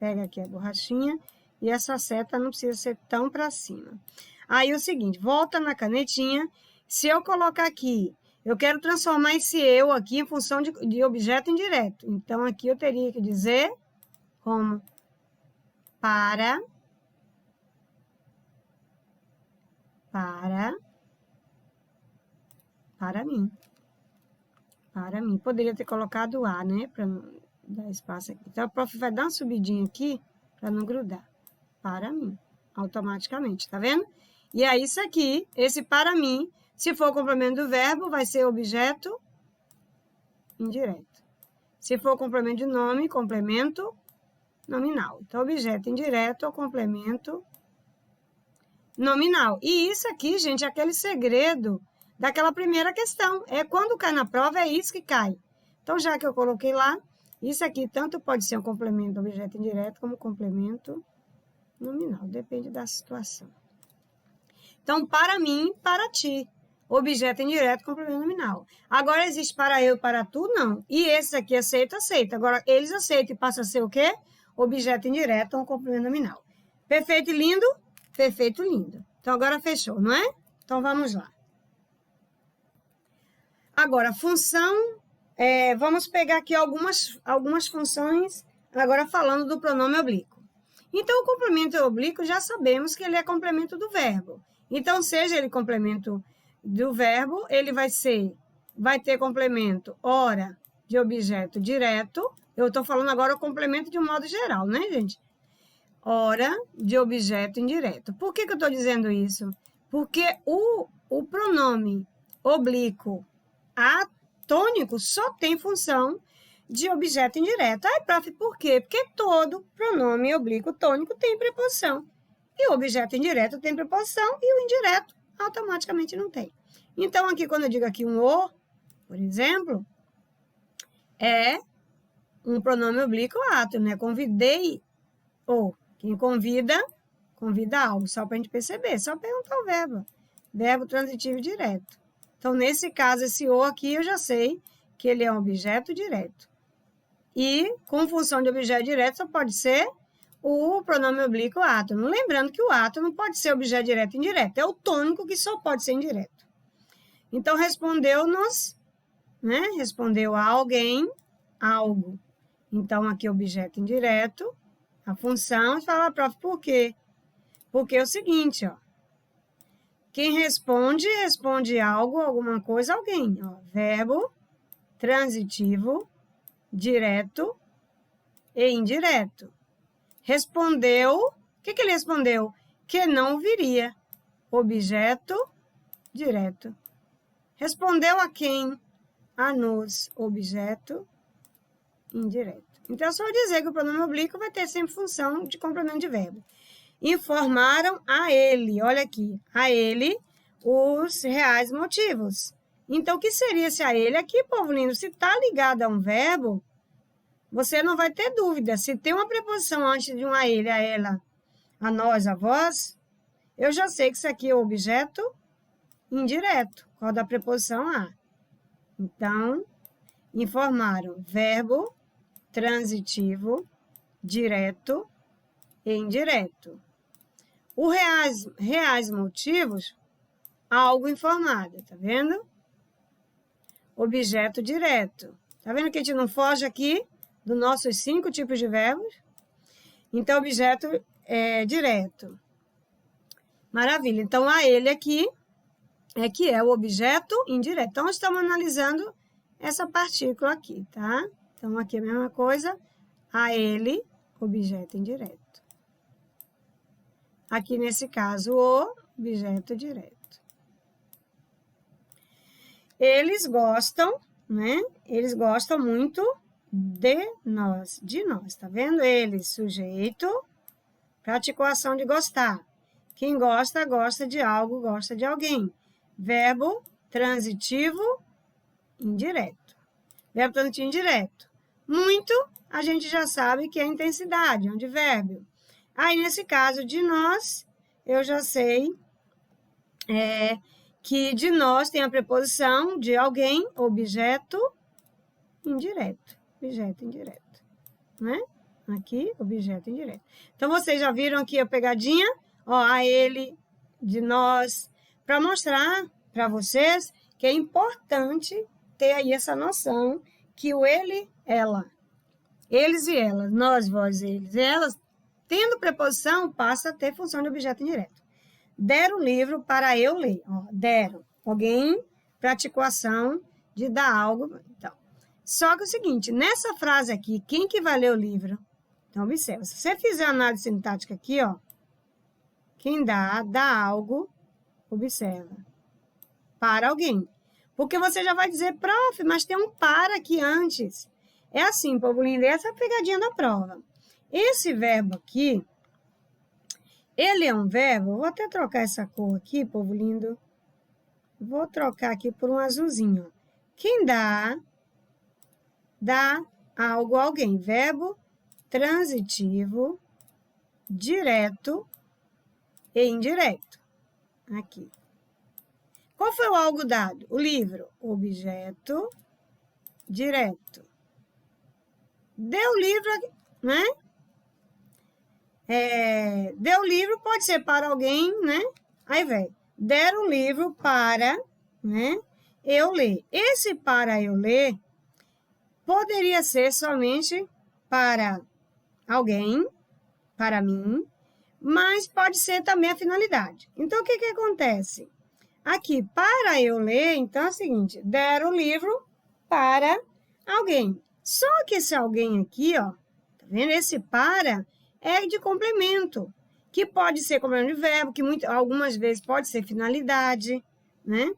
Pega aqui a borrachinha e essa seta não precisa ser tão para cima. Aí, o seguinte, volta na canetinha. Se eu colocar aqui, eu quero transformar esse eu aqui em função de objeto indireto. Então, aqui eu teria que dizer como para mim. Para mim. Poderia ter colocado A, né? Para não dar espaço aqui. Então, o prof vai dar uma subidinha aqui para não grudar. Para mim. Automaticamente, tá vendo? E aí, isso aqui, esse para mim, se for o complemento do verbo, vai ser objeto indireto. Se for o complemento de nome, complemento nominal. Então, objeto indireto é o complemento nominal. E isso aqui, gente, é aquele segredo daquela primeira questão. É quando cai na prova, é isso que cai. Então, já que eu coloquei lá, isso aqui tanto pode ser um complemento do objeto indireto como complemento nominal. Depende da situação. Então, para mim, para ti. Objeto indireto, complemento nominal. Agora, existe para eu e para tu? Não. E esse aqui aceita, aceita. Agora, eles aceitam e passa a ser o quê? Objeto indireto, um complemento nominal. Perfeito e lindo? Perfeito e lindo. Então, agora fechou, não é? Então, vamos lá. Agora, função... vamos pegar aqui algumas funções, agora falando do pronome oblíquo. Então, o complemento oblíquo, já sabemos que ele é complemento do verbo. Então, seja ele complemento do verbo, ele vai ter complemento ora de objeto direto. Eu estou falando agora o complemento de um modo geral, né, gente? Ora de objeto indireto. Por que eu estou dizendo isso? Porque o pronome oblíquo atônico só tem função de objeto indireto. Ai, prof, por quê? Porque todo pronome oblíquo tônico tem preposição. E o objeto indireto tem preposição e o indireto automaticamente não tem. Então, aqui, quando eu digo aqui um o, por exemplo, é um pronome oblíquo átono, né? Convidei o. Quem convida, convida algo, só para a gente perceber. Só perguntar o verbo. Verbo transitivo direto. Então, nesse caso, esse o aqui, eu já sei que ele é um objeto direto. E, com função de objeto direto, só pode ser o pronome oblíquo átono. Lembrando que o átono pode ser objeto direto e indireto. É o tônico que só pode ser indireto. Então, respondeu-nos, né? Respondeu a alguém, algo. Então, aqui objeto indireto, a função, fala, prof, por quê? Porque é o seguinte, ó. Quem responde, responde algo, alguma coisa, alguém. Ó, verbo transitivo, direto e indireto. Respondeu, o que ele respondeu? Que não viria. Objeto direto. Respondeu a quem? A nos, objeto indireto. Então, é só dizer que o pronome oblíquo vai ter sempre função de complemento de verbo. Informaram a ele, olha aqui, a ele os reais motivos. Então, o que seria esse a ele aqui, povo lindo? Se está ligado a um verbo, você não vai ter dúvida. Se tem uma preposição antes de um a ele, a ela, a nós, a vós, eu já sei que isso aqui é o objeto indireto, qual da preposição a. Então, informaram verbo transitivo, direto e indireto. O reais motivos, algo informado, tá vendo? Objeto direto. Tá vendo que a gente não foge aqui dos nossos 5 tipos de verbos? Então, objeto direto. Maravilha. Então, a ele aqui é que é o objeto indireto. Então, estamos analisando essa partícula aqui, tá? Então, aqui é a mesma coisa. A ele, objeto indireto. Aqui, nesse caso, o objeto direto. Eles gostam, né? Eles gostam muito de nós, tá vendo? Eles, sujeito, praticou a ação de gostar. Quem gosta, gosta de algo, gosta de alguém. Verbo transitivo indireto. Verbo transitivo indireto. Muito, a gente já sabe que é intensidade, é um advérbio. Aí, nesse caso de nós, eu já sei que de nós tem a preposição de alguém, objeto indireto. Objeto indireto, né? Aqui, objeto indireto. Então, vocês já viram aqui a pegadinha? Ó, a ele, de nós, para mostrar para vocês que é importante ter aí essa noção que o ele, ela, eles e elas, nós, vós, eles e elas, tendo preposição, passa a ter função de objeto indireto. Deram o livro para eu ler. Ó, deram. Alguém praticou a ação de dar algo. Então, só que é o seguinte, nessa frase aqui, quem que vai ler o livro? Então, observa. Se você fizer a análise sintática aqui, ó, quem dá algo, observa. Para alguém. Porque você já vai dizer, prof, mas tem um para aqui antes. É assim, povo lindo, essa é a pegadinha da prova. Esse verbo aqui, ele é um verbo, vou até trocar essa cor aqui, povo lindo. Vou trocar aqui por um azulzinho. Quem dá algo a alguém. Verbo transitivo, direto e indireto. Aqui. Qual foi o algo dado? O livro. Objeto direto. Deu o livro, né? Deu o livro, pode ser para alguém, né? Aí vem, deram o livro para, né? Eu ler. Esse para eu ler poderia ser somente para alguém, para mim, mas pode ser também a finalidade. Então, o que que acontece? Aqui, para eu ler, então é o seguinte, deram o livro para alguém. Só que esse alguém aqui, ó, tá vendo? Esse para é de complemento, que pode ser complemento de verbo, que algumas vezes pode ser finalidade, né?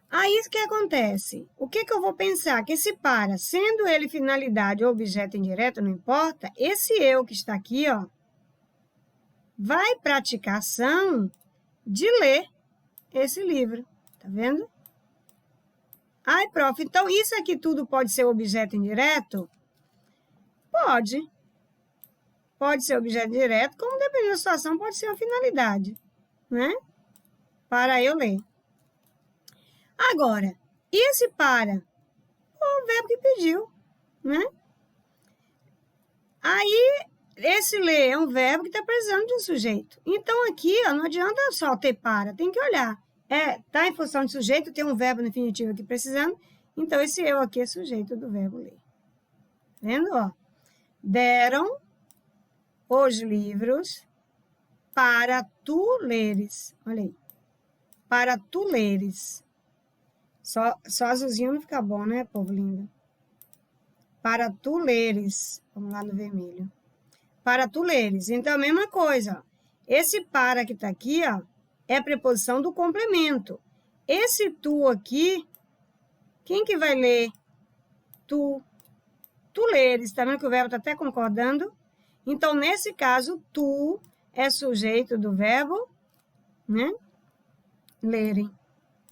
Aí, o que acontece? O que que eu vou pensar? Que esse para, sendo ele finalidade ou objeto indireto, não importa, esse eu que está aqui, ó, vai praticar a ação de ler esse livro, tá vendo? Ai, prof, então isso aqui tudo pode ser objeto indireto? Pode. Pode ser objeto direto, como dependendo da situação, pode ser uma finalidade, né? Para eu ler. Agora, e esse para? O verbo que pediu, né? Aí, esse ler é um verbo que está precisando de um sujeito. Então, aqui, ó, não adianta só ter para, tem que olhar. Tá em função de sujeito, tem um verbo no infinitivo aqui precisando, Então, esse eu aqui é sujeito do verbo ler. Vendo, ó? Deram os livros para tu leres. Olha aí. Para tu leres. Só azulzinho não fica bom, né, povo lindo? Para tu leres. Vamos lá no vermelho. Para tu leres. Então, a mesma coisa. Ó. Esse para que tá aqui, ó, é a preposição do complemento. Esse tu aqui, quem que vai ler? Tu. Tu leres. Tá vendo que o verbo tá até concordando? Então, nesse caso, tu é sujeito do verbo, né? Lerem.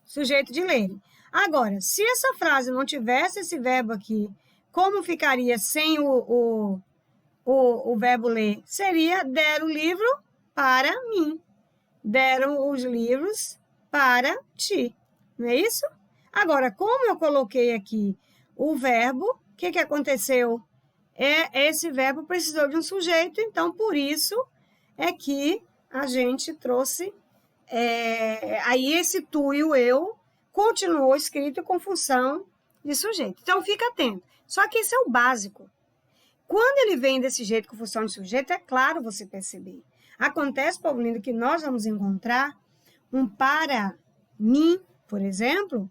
Sujeito de lerem. Agora, se essa frase não tivesse esse verbo aqui, como ficaria sem o verbo ler? Seria deram o livro para mim. Deram os livros para ti. Não é isso? Agora, como eu coloquei aqui o verbo, o que aconteceu? Esse verbo precisou de um sujeito, então, por isso é que a gente trouxe... aí, esse tu e o eu continuou escrito com função de sujeito. Então, fica atento. Só que esse é o básico. Quando ele vem desse jeito com função de sujeito, é claro você perceber. Acontece, povo lindo, que nós vamos encontrar um para mim, por exemplo,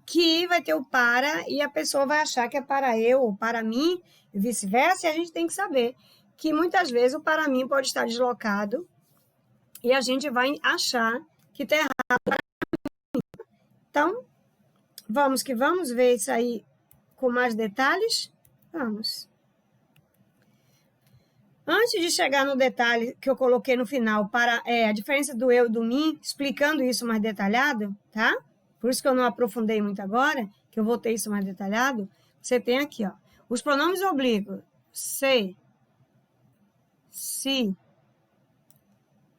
que vai ter o para e a pessoa vai achar que é para eu ou para mim e vice-versa, e a gente tem que saber que muitas vezes o para mim pode estar deslocado e a gente vai achar que está errado. Então, vamos que vamos ver isso aí com mais detalhes? Vamos. Antes de chegar no detalhe que eu coloquei no final, para a diferença do eu e do mim, explicando isso mais detalhado, tá? Por isso que eu não aprofundei muito agora, que eu vou ter isso mais detalhado. Você tem aqui, ó, os pronomes oblíquos, se,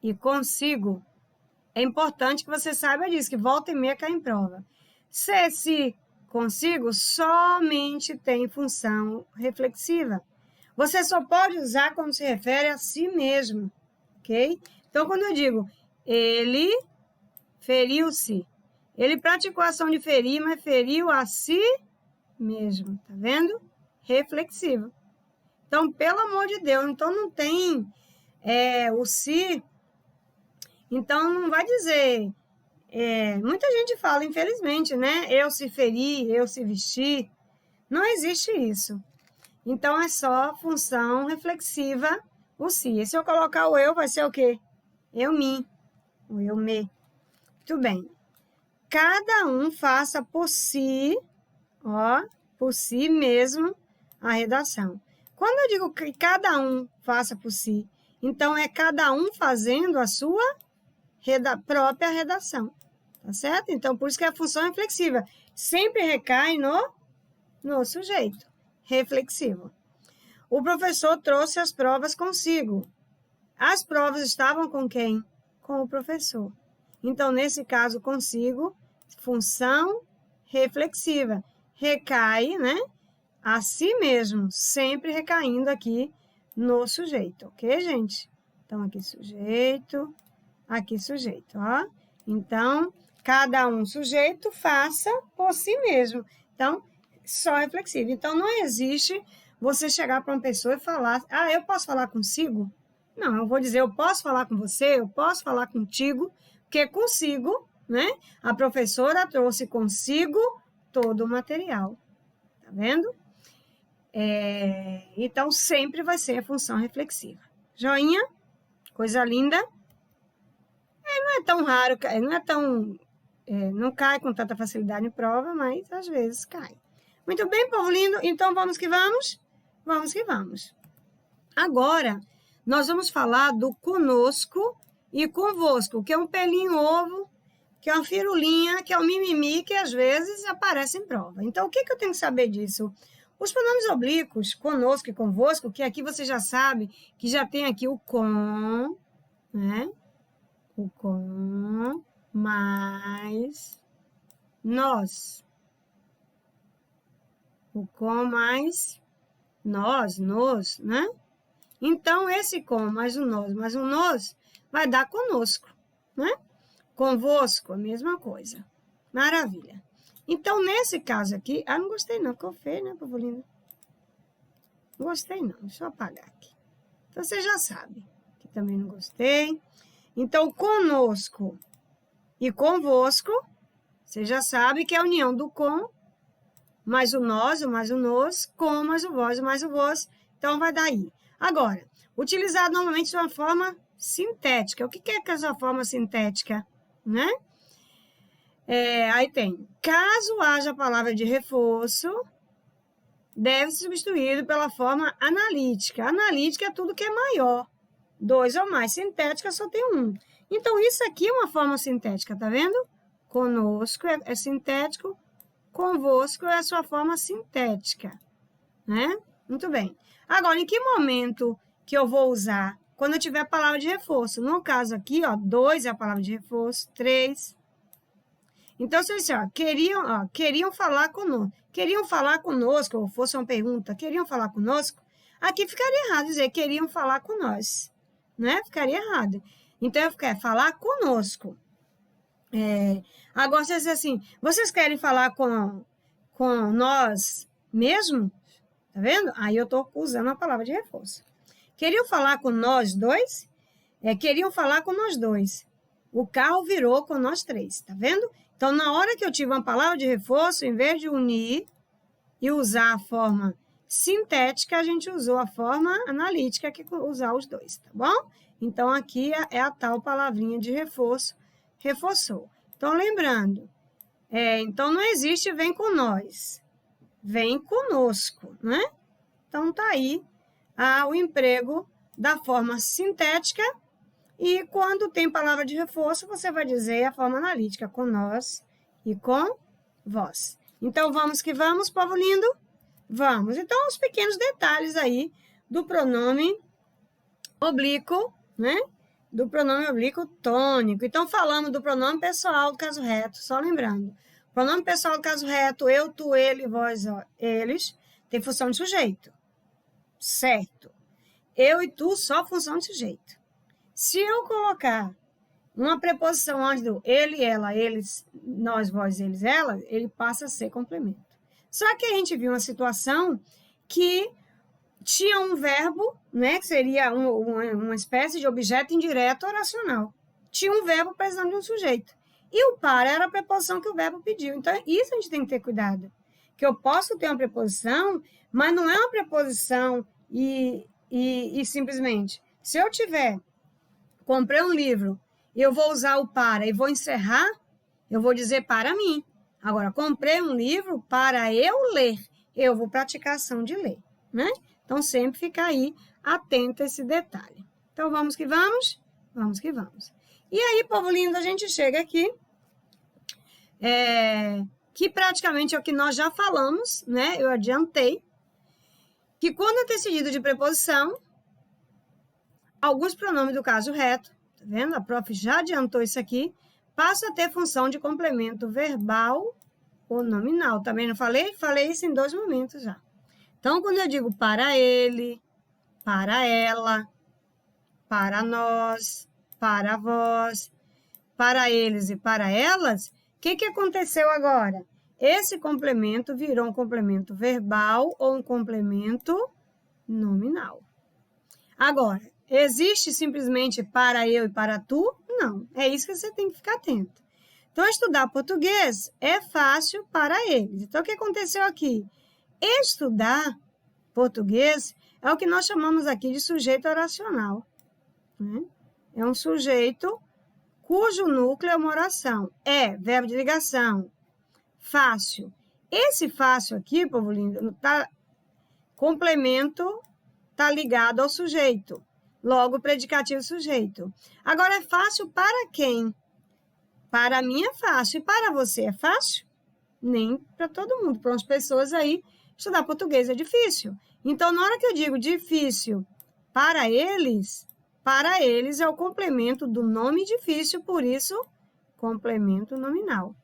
e consigo. É importante que você saiba disso, que volta e meia cai em prova. Se, consigo, somente tem função reflexiva. Você só pode usar quando se refere a si mesmo, ok? Então, quando eu digo, ele feriu-se, ele praticou a ação de ferir, mas feriu a si mesmo, tá vendo? Reflexivo. Então, pelo amor de Deus, então não tem o si, então não vai dizer, muita gente fala, infelizmente, né? Eu se feri, eu se vestir, não existe isso. Então, é só função reflexiva o si. E se eu colocar o eu, vai ser o quê? Eu, me. O eu, me. Muito bem. Cada um faça por si, ó, por si mesmo, a redação. Quando eu digo que cada um faça por si, então é cada um fazendo a sua própria redação. Tá certo? Então, por isso que a função é reflexiva. Sempre recai no sujeito. Reflexivo. O professor trouxe as provas consigo. As provas estavam com quem? Com o professor. Então, nesse caso, consigo, função reflexiva. Recai, né? A si mesmo, sempre recaindo aqui no sujeito, ok, gente? Então, aqui sujeito, ó. Então, cada um sujeito faça por si mesmo. Então, só reflexivo. Então, não existe você chegar para uma pessoa e falar, eu posso falar consigo? Não, eu vou dizer, eu posso falar com você, eu posso falar contigo, porque consigo, né? A professora trouxe consigo todo o material. Tá vendo? Então, sempre vai ser a função reflexiva. Joinha? Coisa linda? Não é tão raro, não é tão... não cai com tanta facilidade em prova, mas às vezes cai. Muito bem, povo lindo? Então, vamos que vamos? Vamos que vamos. Agora, nós vamos falar do conosco e convosco, que é um pelinho ovo, que é uma firulinha, que é um mimimi, que às vezes aparece em prova. Então, o que eu tenho que saber disso? Os pronomes oblíquos, conosco e convosco, que aqui você já sabe que já tem aqui o com, né? O com mais nós. O com mais nós, nos, né? Então, esse com mais o nos vai dar conosco, né? Convosco, a mesma coisa. Maravilha. Então, nesse caso aqui... Ah, não gostei não, ficou feio, né, povo lindo? Não gostei não, deixa eu apagar aqui. Então, você já sabe que também não gostei. Então, conosco e convosco, você já sabe que é a união do com, mais o nós, o mais o nos, com, mais o vós, o mais o vos. Então, vai daí. Agora, utilizado normalmente de uma forma sintética. O que é essa forma sintética, né? Aí tem, caso haja a palavra de reforço, deve ser substituído pela forma analítica. Analítica é tudo que é maior. 2 ou mais. Sintética só tem um. Então, isso aqui é uma forma sintética, tá vendo? Conosco é sintético, convosco é a sua forma sintética, né? Muito bem. Agora, em que momento que eu vou usar? Quando eu tiver a palavra de reforço. No caso aqui, ó, 2 é a palavra de reforço, 3. Então, se eles queriam falar conosco. Queriam falar conosco, ou fosse uma pergunta, queriam falar conosco, aqui ficaria errado dizer queriam falar com nós, né? Ficaria errado. Então, eu quero falar conosco. Agora, você diz assim, vocês querem falar com nós mesmo? Tá vendo? Aí eu estou usando a palavra de reforço. Queriam falar com nós dois? Queriam falar com nós dois. O carro virou com nós 3, tá vendo? Então, na hora que eu tive uma palavra de reforço, em vez de unir e usar a forma sintética, a gente usou a forma analítica, que é usar os dois, tá bom? Então, aqui é a tal palavrinha de reforço, reforçou. Então, lembrando, então não existe vem com nós, vem conosco, né? Então, tá aí o emprego da forma sintética. E quando tem palavra de reforço, você vai dizer a forma analítica, com nós e com vós. Então, vamos que vamos, povo lindo? Vamos. Então, os pequenos detalhes aí do pronome oblíquo, né? Do pronome oblíquo tônico. Então, falamos do pronome pessoal do caso reto, só lembrando. Pronome pessoal do caso reto, eu, tu, ele, vós, eles, tem função de sujeito. Certo. Eu e tu, só função de sujeito. Se eu colocar uma preposição antes do ele, ela, eles, nós, vós, eles, ela, ele passa a ser complemento. Só que a gente viu uma situação que tinha um verbo, né, que seria uma espécie de objeto indireto oracional. Tinha um verbo precisando de um sujeito. E o para era a preposição que o verbo pediu. Então, isso a gente tem que ter cuidado. Que eu posso ter uma preposição, mas não é uma preposição e simplesmente. Se eu tiver... comprei um livro, eu vou usar o para e vou encerrar, eu vou dizer para mim. Agora, comprei um livro para eu ler, eu vou praticar a ação de ler, né? Então, sempre ficar aí atento a esse detalhe. Então, vamos que vamos? Vamos que vamos. E aí, povo lindo, a gente chega aqui, que praticamente é o que nós já falamos, né? Eu adiantei, que quando antecedido de preposição, alguns pronomes do caso reto, tá vendo? A prof já adiantou isso aqui, passa a ter função de complemento verbal ou nominal. Também não falei? Falei isso em 2 momentos já. Então, quando eu digo para ele, para ela, para nós, para vós, para eles e para elas, o que aconteceu agora? Esse complemento virou um complemento verbal ou um complemento nominal. Agora, existe simplesmente para eu e para tu? Não. É isso que você tem que ficar atento. Então, estudar português é fácil para eles. Então, o que aconteceu aqui? Estudar português é o que nós chamamos aqui de sujeito oracional, né? É um sujeito cujo núcleo é uma oração. É verbo de ligação. Fácil. Esse fácil aqui, povo lindo, complemento está ligado ao sujeito. Logo, predicativo sujeito. Agora, é fácil para quem? Para mim é fácil. E para você é fácil? Nem para todo mundo. Para umas pessoas aí, estudar português é difícil. Então, na hora que eu digo difícil para eles é o complemento do nome difícil, por isso, complemento nominal.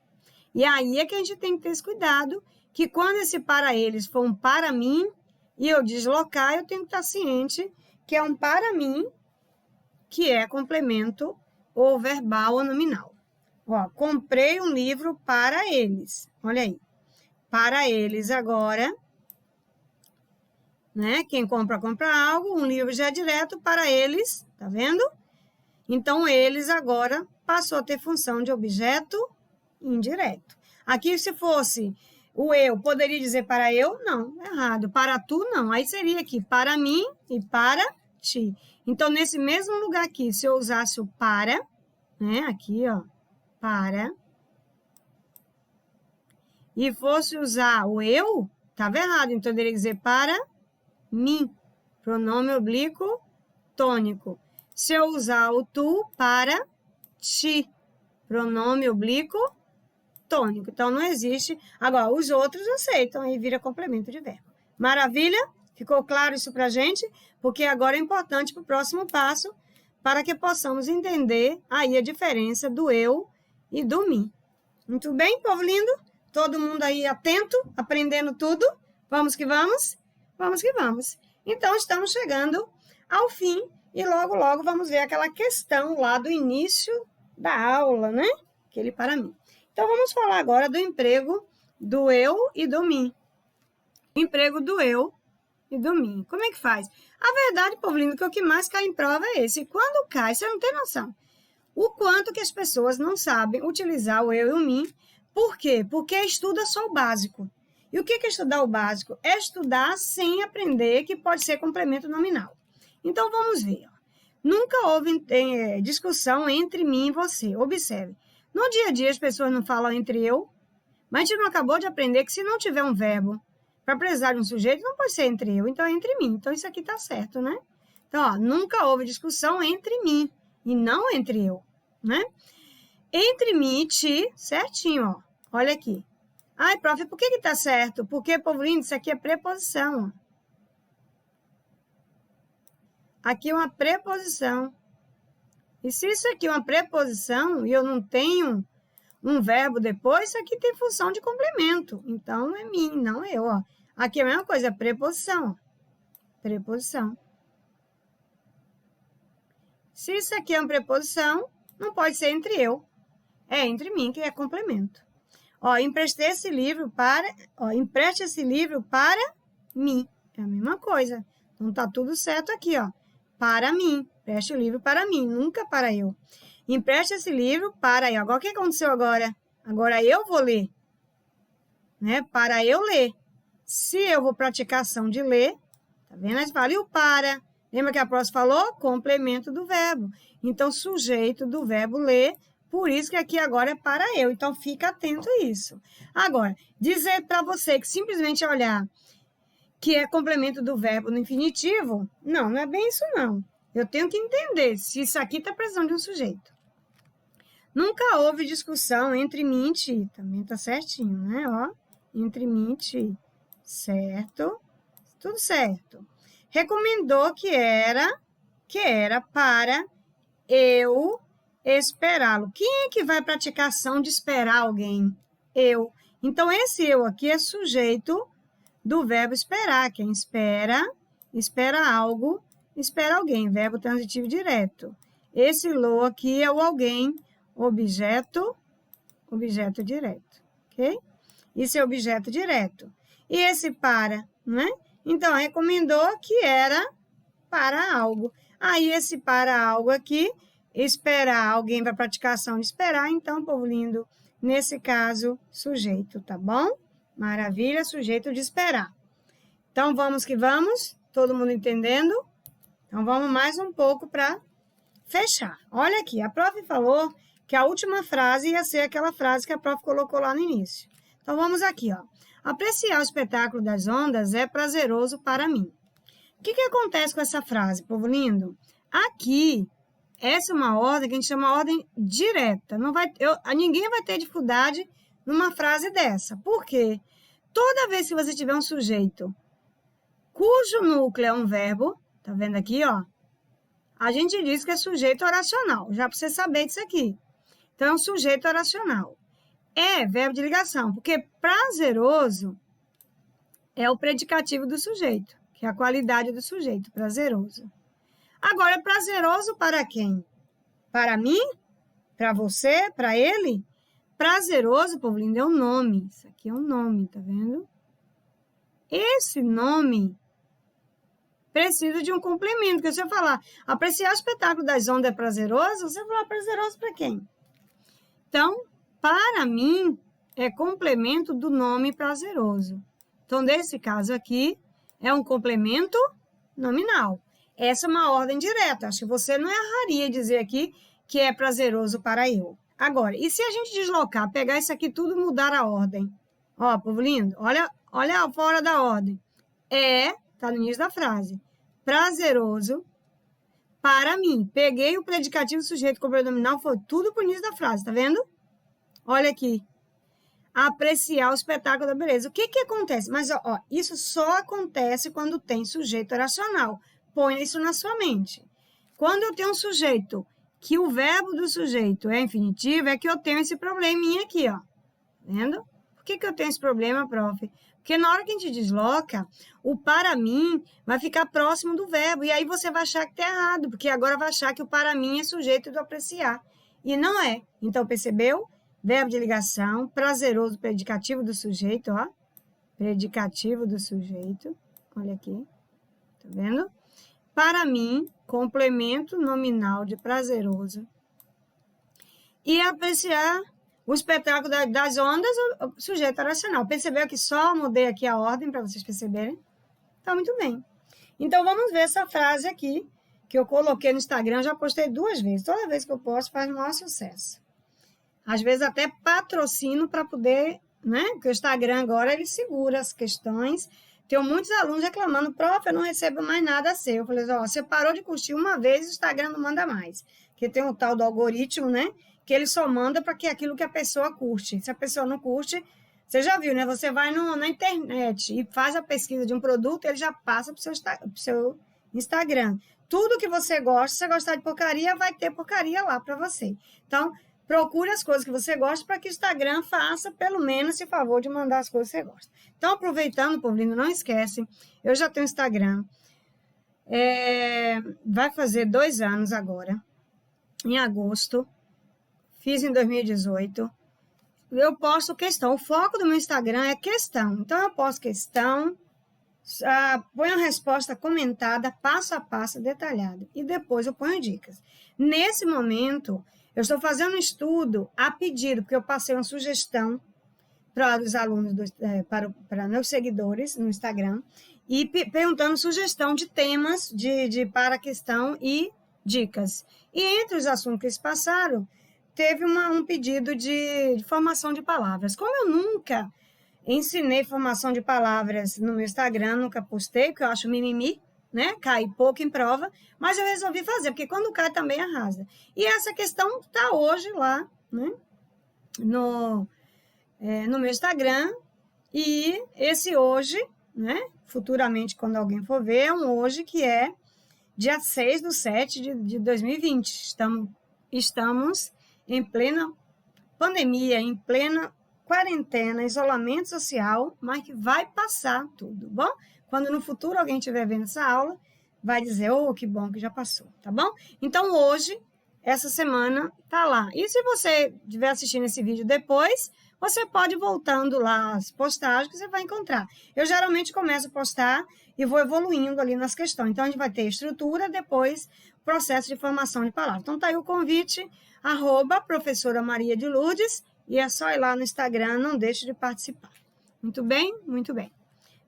E aí é que a gente tem que ter esse cuidado, que quando esse para eles for um para mim, e eu deslocar, eu tenho que estar ciente que é um para mim, que é complemento ou verbal ou nominal. Ó, comprei um livro para eles. Olha aí. Para eles agora, né? Quem compra algo, um livro já é direto para eles, tá vendo? Então, eles agora passou a ter função de objeto indireto. Aqui, se fosse o eu, poderia dizer para eu? Não, errado. Para tu, não. Aí seria aqui para mim e para ti. Então, nesse mesmo lugar aqui, se eu usasse o para, né? Aqui, ó, para, e fosse usar o eu, estava errado. Então, eu deveria dizer para mim. Pronome oblíquo tônico. Se eu usar o tu, para ti. Pronome oblíquo tônico. Então, não existe. Agora, os outros aceitam, aí vira complemento de verbo. Maravilha? Ficou claro isso para a gente? Porque agora é importante para o próximo passo, para que possamos entender aí a diferença do eu e do mim. Muito bem, povo lindo? Todo mundo aí atento, aprendendo tudo? Vamos que vamos? Vamos que vamos. Então, estamos chegando ao fim e logo, logo vamos ver aquela questão lá do início da aula, né? Aquele para mim. Então, vamos falar agora do emprego do eu e do mim. Emprego do eu e do mim. Como é que faz? A verdade, povo lindo, que o que mais cai em prova é esse. E quando cai, você não tem noção. O quanto que as pessoas não sabem utilizar o eu e o mim. Por quê? Porque estuda só o básico. E o que é estudar o básico? É estudar sem aprender que pode ser complemento nominal. Então, vamos ver. Nunca houve discussão entre mim e você. Observe. No dia a dia, as pessoas não falam entre eu, mas a gente não acabou de aprender que se não tiver um verbo para precisar de um sujeito, não pode ser entre eu, então é entre mim. Então, isso aqui está certo, né? Então, ó, nunca houve discussão entre mim e não entre eu, né? Entre mim e ti, certinho, ó. Olha aqui. Ai, prof, por que está certo? Porque, povo lindo, isso aqui é preposição. Ó. Aqui é uma preposição. E se isso aqui é uma preposição e eu não tenho um verbo depois, isso aqui tem função de complemento. Então, é mim, não eu. Ó. Aqui é a mesma coisa, é preposição. Preposição. Se isso aqui é uma preposição, não pode ser entre eu. É entre mim, que é complemento. Ó, empreste esse livro para mim. É a mesma coisa. Então, tá tudo certo aqui, ó. Para mim. Preste o livro para mim, nunca para eu. Empreste esse livro para eu. Agora, o que aconteceu agora? Agora eu vou ler. Né? Para eu ler. Se eu vou praticar ação de ler, tá vendo? Aí fala, e o para? Lembra que a próxima falou? Complemento do verbo. Então, sujeito do verbo ler. Por isso que aqui agora é para eu. Então, fica atento a isso. Agora, dizer para você que simplesmente olhar que é complemento do verbo no infinitivo, não é bem isso, não. Eu tenho que entender se isso aqui está precisando de um sujeito. Nunca houve discussão entre mim e ti. Também está certinho, né? Ó, entre mim e ti. Certo? Tudo certo. Recomendou que era para eu esperá-lo. Quem é que vai praticar ação de esperar alguém? Eu. Então, esse eu aqui é sujeito do verbo esperar. Quem espera algo, espera alguém. Verbo transitivo direto. Esse lo aqui é o alguém, objeto direto. Ok? Isso é objeto direto. E esse para, né? Então, recomendou que era para algo. Aí, esse para algo aqui, esperar, alguém vai praticar ação de esperar, então, povo lindo, nesse caso, sujeito, tá bom? Maravilha, sujeito de esperar. Então, vamos que vamos, todo mundo entendendo? Então, vamos mais um pouco para fechar. Olha aqui, a prof falou que a última frase ia ser aquela frase que a prof colocou lá no início. Então, vamos aqui, ó. Apreciar o espetáculo das ondas é prazeroso para mim. O que acontece com essa frase, povo lindo? Aqui, essa é uma ordem que a gente chama ordem direta. Ninguém vai ter dificuldade numa frase dessa. Por quê? Toda vez que você tiver um sujeito cujo núcleo é um verbo, tá vendo aqui, ó? A gente diz que é sujeito oracional, já para você saber disso aqui. Então, é um sujeito oracional. É verbo de ligação, porque prazeroso é o predicativo do sujeito, que é a qualidade do sujeito, prazeroso. Agora, é prazeroso para quem? Para mim? para você, para ele, prazeroso, povo lindo, é um nome. Isso aqui é um nome, tá vendo? Esse nome precisa de um complemento, porque se eu falar apreciar o espetáculo das ondas é prazeroso, você vai falar prazeroso para quem? Então, para mim, é complemento do nome prazeroso. Então, nesse caso aqui, é um complemento nominal. Essa é uma ordem direta. Acho que você não erraria dizer aqui que é prazeroso para eu. Agora, e se a gente deslocar, pegar isso aqui tudo e mudar a ordem? Ó, povo lindo, olha fora da ordem. Tá no início da frase. Prazeroso para mim. Peguei o predicativo, sujeito, complemento nominal, foi tudo pro início da frase, tá vendo? Olha aqui. Apreciar o espetáculo da beleza. O que acontece? Mas, ó, isso só acontece quando tem sujeito oracional. Põe isso na sua mente. Quando eu tenho um sujeito que o verbo do sujeito é infinitivo, é que eu tenho esse probleminha aqui, ó. Vendo? Por que eu tenho esse problema, prof? Porque na hora que a gente desloca, o para mim vai ficar próximo do verbo. E aí você vai achar que está errado, porque agora vai achar que o para mim é sujeito do apreciar. E não é. Então, percebeu? Verbo de ligação, prazeroso, predicativo do sujeito, ó. Predicativo do sujeito. Olha aqui. Tá vendo? Para mim, complemento nominal de prazeroso. E apreciar o espetáculo das ondas, o sujeito oracional. Percebeu que só mudei aqui a ordem para vocês perceberem? Tá muito bem. Então, vamos ver essa frase aqui, que eu coloquei no Instagram, já postei 2 vezes. Toda vez que eu posto, faz o maior sucesso. Às vezes até patrocino para poder, né? Porque o Instagram agora, ele segura as questões. Tenho muitos alunos reclamando, prof, eu não recebo mais nada seu. Eu falei, ó, você parou de curtir uma vez, o Instagram não manda mais. Porque tem o tal do algoritmo, né? Que ele só manda para que aquilo que a pessoa curte. Se a pessoa não curte, você já viu, né? Você vai na internet e faz a pesquisa de um produto, ele já passa para o seu Instagram. Tudo que você gosta, se você gostar de porcaria, vai ter porcaria lá para você. Então, procure as coisas que você gosta para que o Instagram faça, pelo menos, esse favor de mandar as coisas que você gosta. Então, aproveitando, povo lindo, não esquece, eu já tenho Instagram. Vai fazer 2 anos agora, em agosto. Fiz em 2018. Eu posto questão. O foco do meu Instagram é questão. Então, eu posto questão, ponho a resposta comentada, passo a passo, detalhada. E depois eu ponho dicas. Nesse momento, eu estou fazendo um estudo a pedido, porque eu passei uma sugestão para os alunos, para meus seguidores no Instagram, e perguntando sugestão de temas para a questão e dicas. E entre os assuntos que eles passaram, teve um pedido de formação de palavras. Como eu nunca ensinei formação de palavras no meu Instagram, nunca postei, porque eu acho mimimi, né? Cai pouco em prova, mas eu resolvi fazer, porque quando cai também arrasa. E essa questão está hoje lá, né? No meu Instagram, e esse hoje, né? Futuramente, quando alguém for ver, é um hoje que é dia 6/7 de 2020. Estamos em plena pandemia, em plena quarentena, isolamento social, mas que vai passar tudo, bom? Quando no futuro alguém estiver vendo essa aula, vai dizer, oh, que bom que já passou, tá bom? Então, hoje, essa semana, tá lá. E se você estiver assistindo esse vídeo depois, você pode ir voltando lá as postagens que você vai encontrar. Eu geralmente começo a postar e vou evoluindo ali nas questões. Então, a gente vai ter estrutura, depois processo de formação de palavras. Então, tá aí o convite, @professora Maria de Lourdes, e é só ir lá no Instagram, não deixe de participar. Muito bem? Muito bem.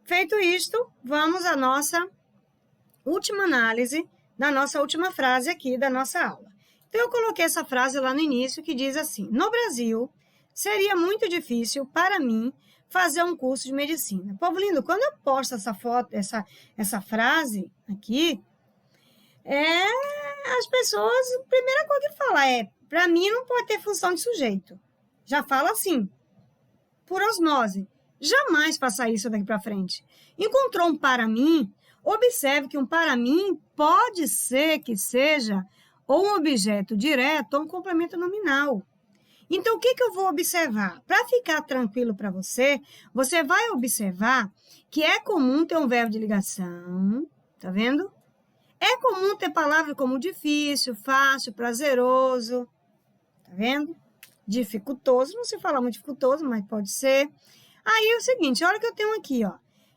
Feito isto, vamos à nossa última análise da nossa última frase aqui da nossa aula. Então, eu coloquei essa frase lá no início que diz assim: no Brasil, seria muito difícil para mim fazer um curso de medicina. Povo lindo, quando eu posto essa foto, essa frase aqui, as pessoas, a primeira coisa que fala para mim não pode ter função de sujeito. Já fala assim, por osmose. Jamais faça isso daqui para frente. Encontrou um para mim? Observe que um para mim pode ser que seja ou um objeto direto ou um complemento nominal. Então, o que eu vou observar? Para ficar tranquilo para você, você vai observar que é comum ter um verbo de ligação, tá vendo? É comum ter palavras como difícil, fácil, prazeroso. tá vendo? Dificultoso, não se fala muito dificultoso, mas pode ser. Aí é o seguinte, olha o que eu tenho aqui, ó.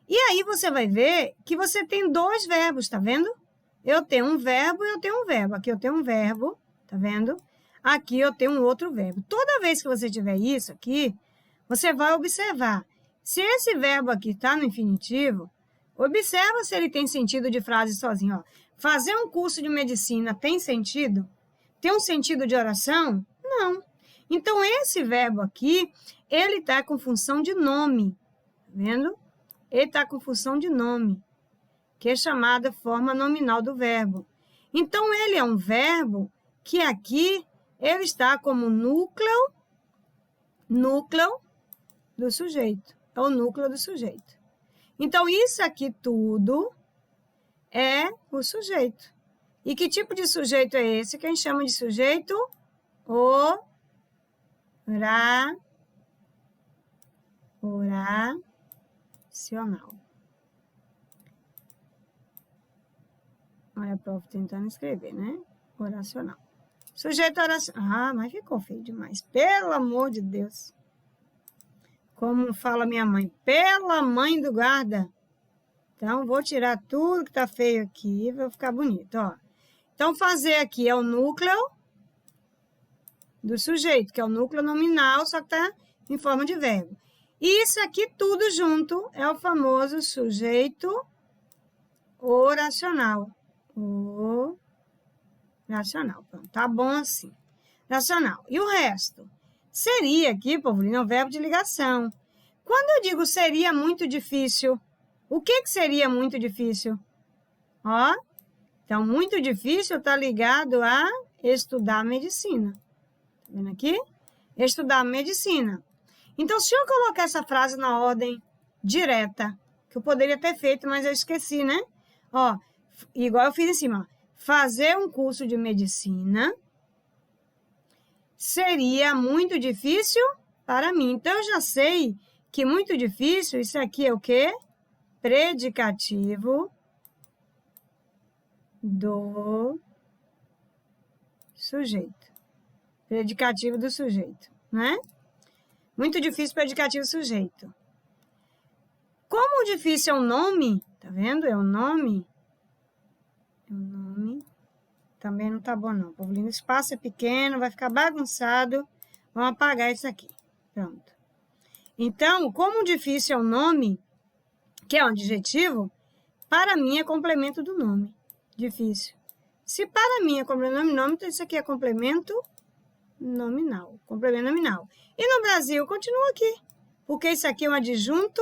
E aí você vai ver que você tem dois verbos, tá vendo? Eu tenho um verbo e eu tenho um verbo. Aqui eu tenho um verbo, tá vendo? Aqui eu tenho um outro verbo. Toda vez que você tiver isso aqui, você vai observar. Se esse verbo aqui está no infinitivo, observa se ele tem sentido de frase sozinho, ó. Fazer um curso de medicina tem sentido? Tem um sentido de oração? Não. Então, esse verbo aqui, ele está com função de nome, tá vendo? Ele está com função de nome, que é chamada forma nominal do verbo. Então, ele é um verbo que aqui, ele está como núcleo do sujeito. É o núcleo do sujeito. Então, isso aqui tudo é o sujeito. E que tipo de sujeito é esse? Que a gente chama de sujeito oracional. Olha a prof tentando escrever, né? Oracional. Sujeito oracional. Ah, mas ficou feio demais. Pelo amor de Deus. Como fala minha mãe, pela mãe do guarda. Então, vou tirar tudo que tá feio aqui, vai ficar bonito, ó. Então, fazer aqui é o núcleo do sujeito, que é o núcleo nominal, só que tá em forma de verbo. E isso aqui tudo junto é o famoso sujeito oracional. Oracional, pronto, tá bom assim. Racional. E o resto? Seria aqui, povolinho, é um verbo de ligação. Quando eu digo seria muito difícil, o que seria muito difícil? Ó, então, muito difícil está ligado a estudar medicina. Tá vendo aqui? Estudar medicina. Então, se eu colocar essa frase na ordem direta, que eu poderia ter feito, mas eu esqueci, né? Ó, igual eu fiz em cima. Fazer um curso de medicina seria muito difícil para mim. Então, eu já sei que muito difícil, isso aqui é o quê? Predicativo do sujeito. Predicativo do sujeito, né? Muito difícil, predicativo do sujeito. Como difícil é o nome, tá vendo? É o nome. É o nome. Também não tá bom, não. Povolinho, o espaço é pequeno, vai ficar bagunçado. Vamos apagar isso aqui. Pronto. Então, como difícil é o nome, que é um adjetivo, para mim é complemento do nome. Difícil. Se para mim é complemento nominal, então isso aqui é complemento nominal. Complemento nominal. E no Brasil, continua aqui. Porque isso aqui é um adjunto.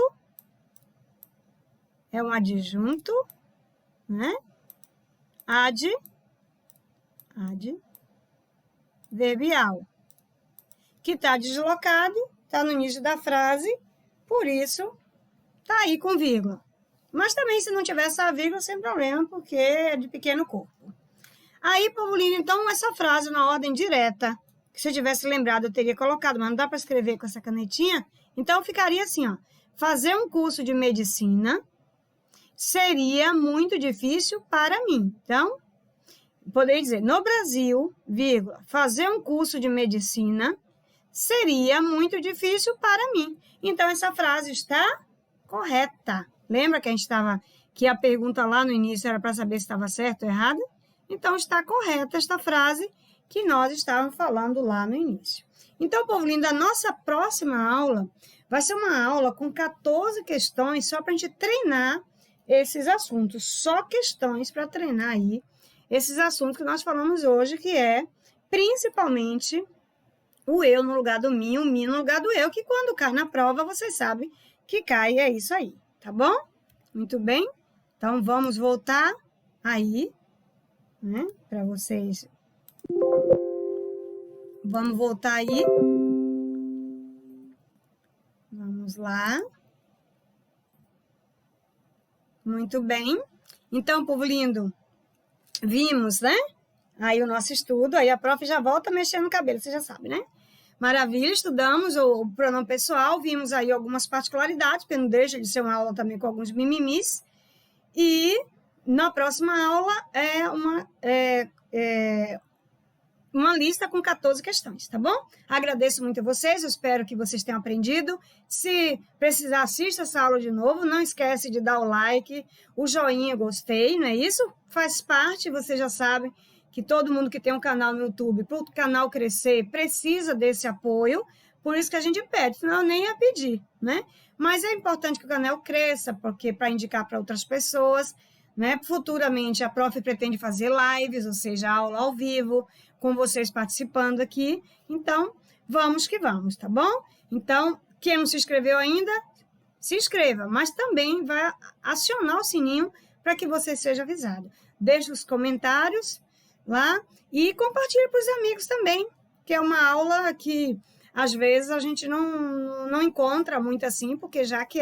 É um adjunto, né? Adverbial. Que está deslocado, está no início da frase, por isso está aí com vírgula. Mas também, se não tiver essa vírgula, sem problema, porque é de pequeno corpo. Aí, povolinho, então, essa frase na ordem direta, que se eu tivesse lembrado, eu teria colocado, mas não dá para escrever com essa canetinha, então ficaria assim, ó. Fazer um curso de medicina seria muito difícil para mim. Então, poderia dizer, no Brasil, vírgula, fazer um curso de medicina seria muito difícil para mim. Então, essa frase está correta. Lembra que a gente estava, que a pergunta lá no início era para saber se estava certo ou errado? Então, está correta esta frase que nós estávamos falando lá no início. Então, povo lindo, a nossa próxima aula vai ser uma aula com 14 questões só para a gente treinar esses assuntos. Só questões para treinar aí esses assuntos que nós falamos hoje, que é principalmente o eu no lugar do mim, o mim no lugar do eu, que quando cai na prova, vocês sabem que cai, é isso aí, tá bom? Muito bem? Então, vamos voltar aí, né, para vocês. Vamos voltar aí. Vamos lá. Muito bem. Então, povo lindo, vimos, né? Aí o nosso estudo, aí a prof já volta mexendo no cabelo, você já sabe, né? Maravilha, estudamos o pronome pessoal, vimos aí algumas particularidades, porque não deixa de ser uma aula também com alguns mimimis. E na próxima aula uma lista com 14 questões, tá bom? Agradeço muito a vocês, eu espero que vocês tenham aprendido. Se precisar, assista essa aula de novo, não esquece de dar o like, o joinha, gostei, não é isso? Faz parte, você já sabe que todo mundo que tem um canal no YouTube, para o canal crescer, precisa desse apoio, por isso que a gente pede, senão eu nem ia pedir, né? Mas é importante que o canal cresça, porque para indicar para outras pessoas, né? Futuramente a Prof pretende fazer lives, ou seja, aula ao vivo, com vocês participando aqui. Então, vamos que vamos, tá bom? Então, quem não se inscreveu ainda, se inscreva, mas também vai acionar o sininho para que você seja avisado. Deixe os comentários lá e compartilhe para os amigos também, que é uma aula que às vezes a gente não encontra muito assim, porque já que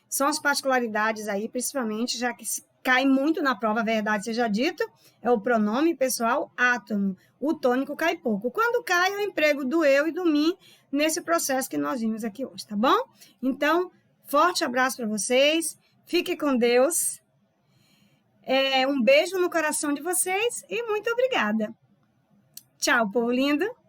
são as particularidades aí, principalmente, já que cai muito na prova, a verdade seja dita, é o pronome pessoal átono. O tônico cai pouco. Quando cai, é o emprego do eu e do mim nesse processo que nós vimos aqui hoje, tá bom? Então, forte abraço para vocês, fique com Deus, um beijo no coração de vocês e muito obrigada. Tchau, povo lindo!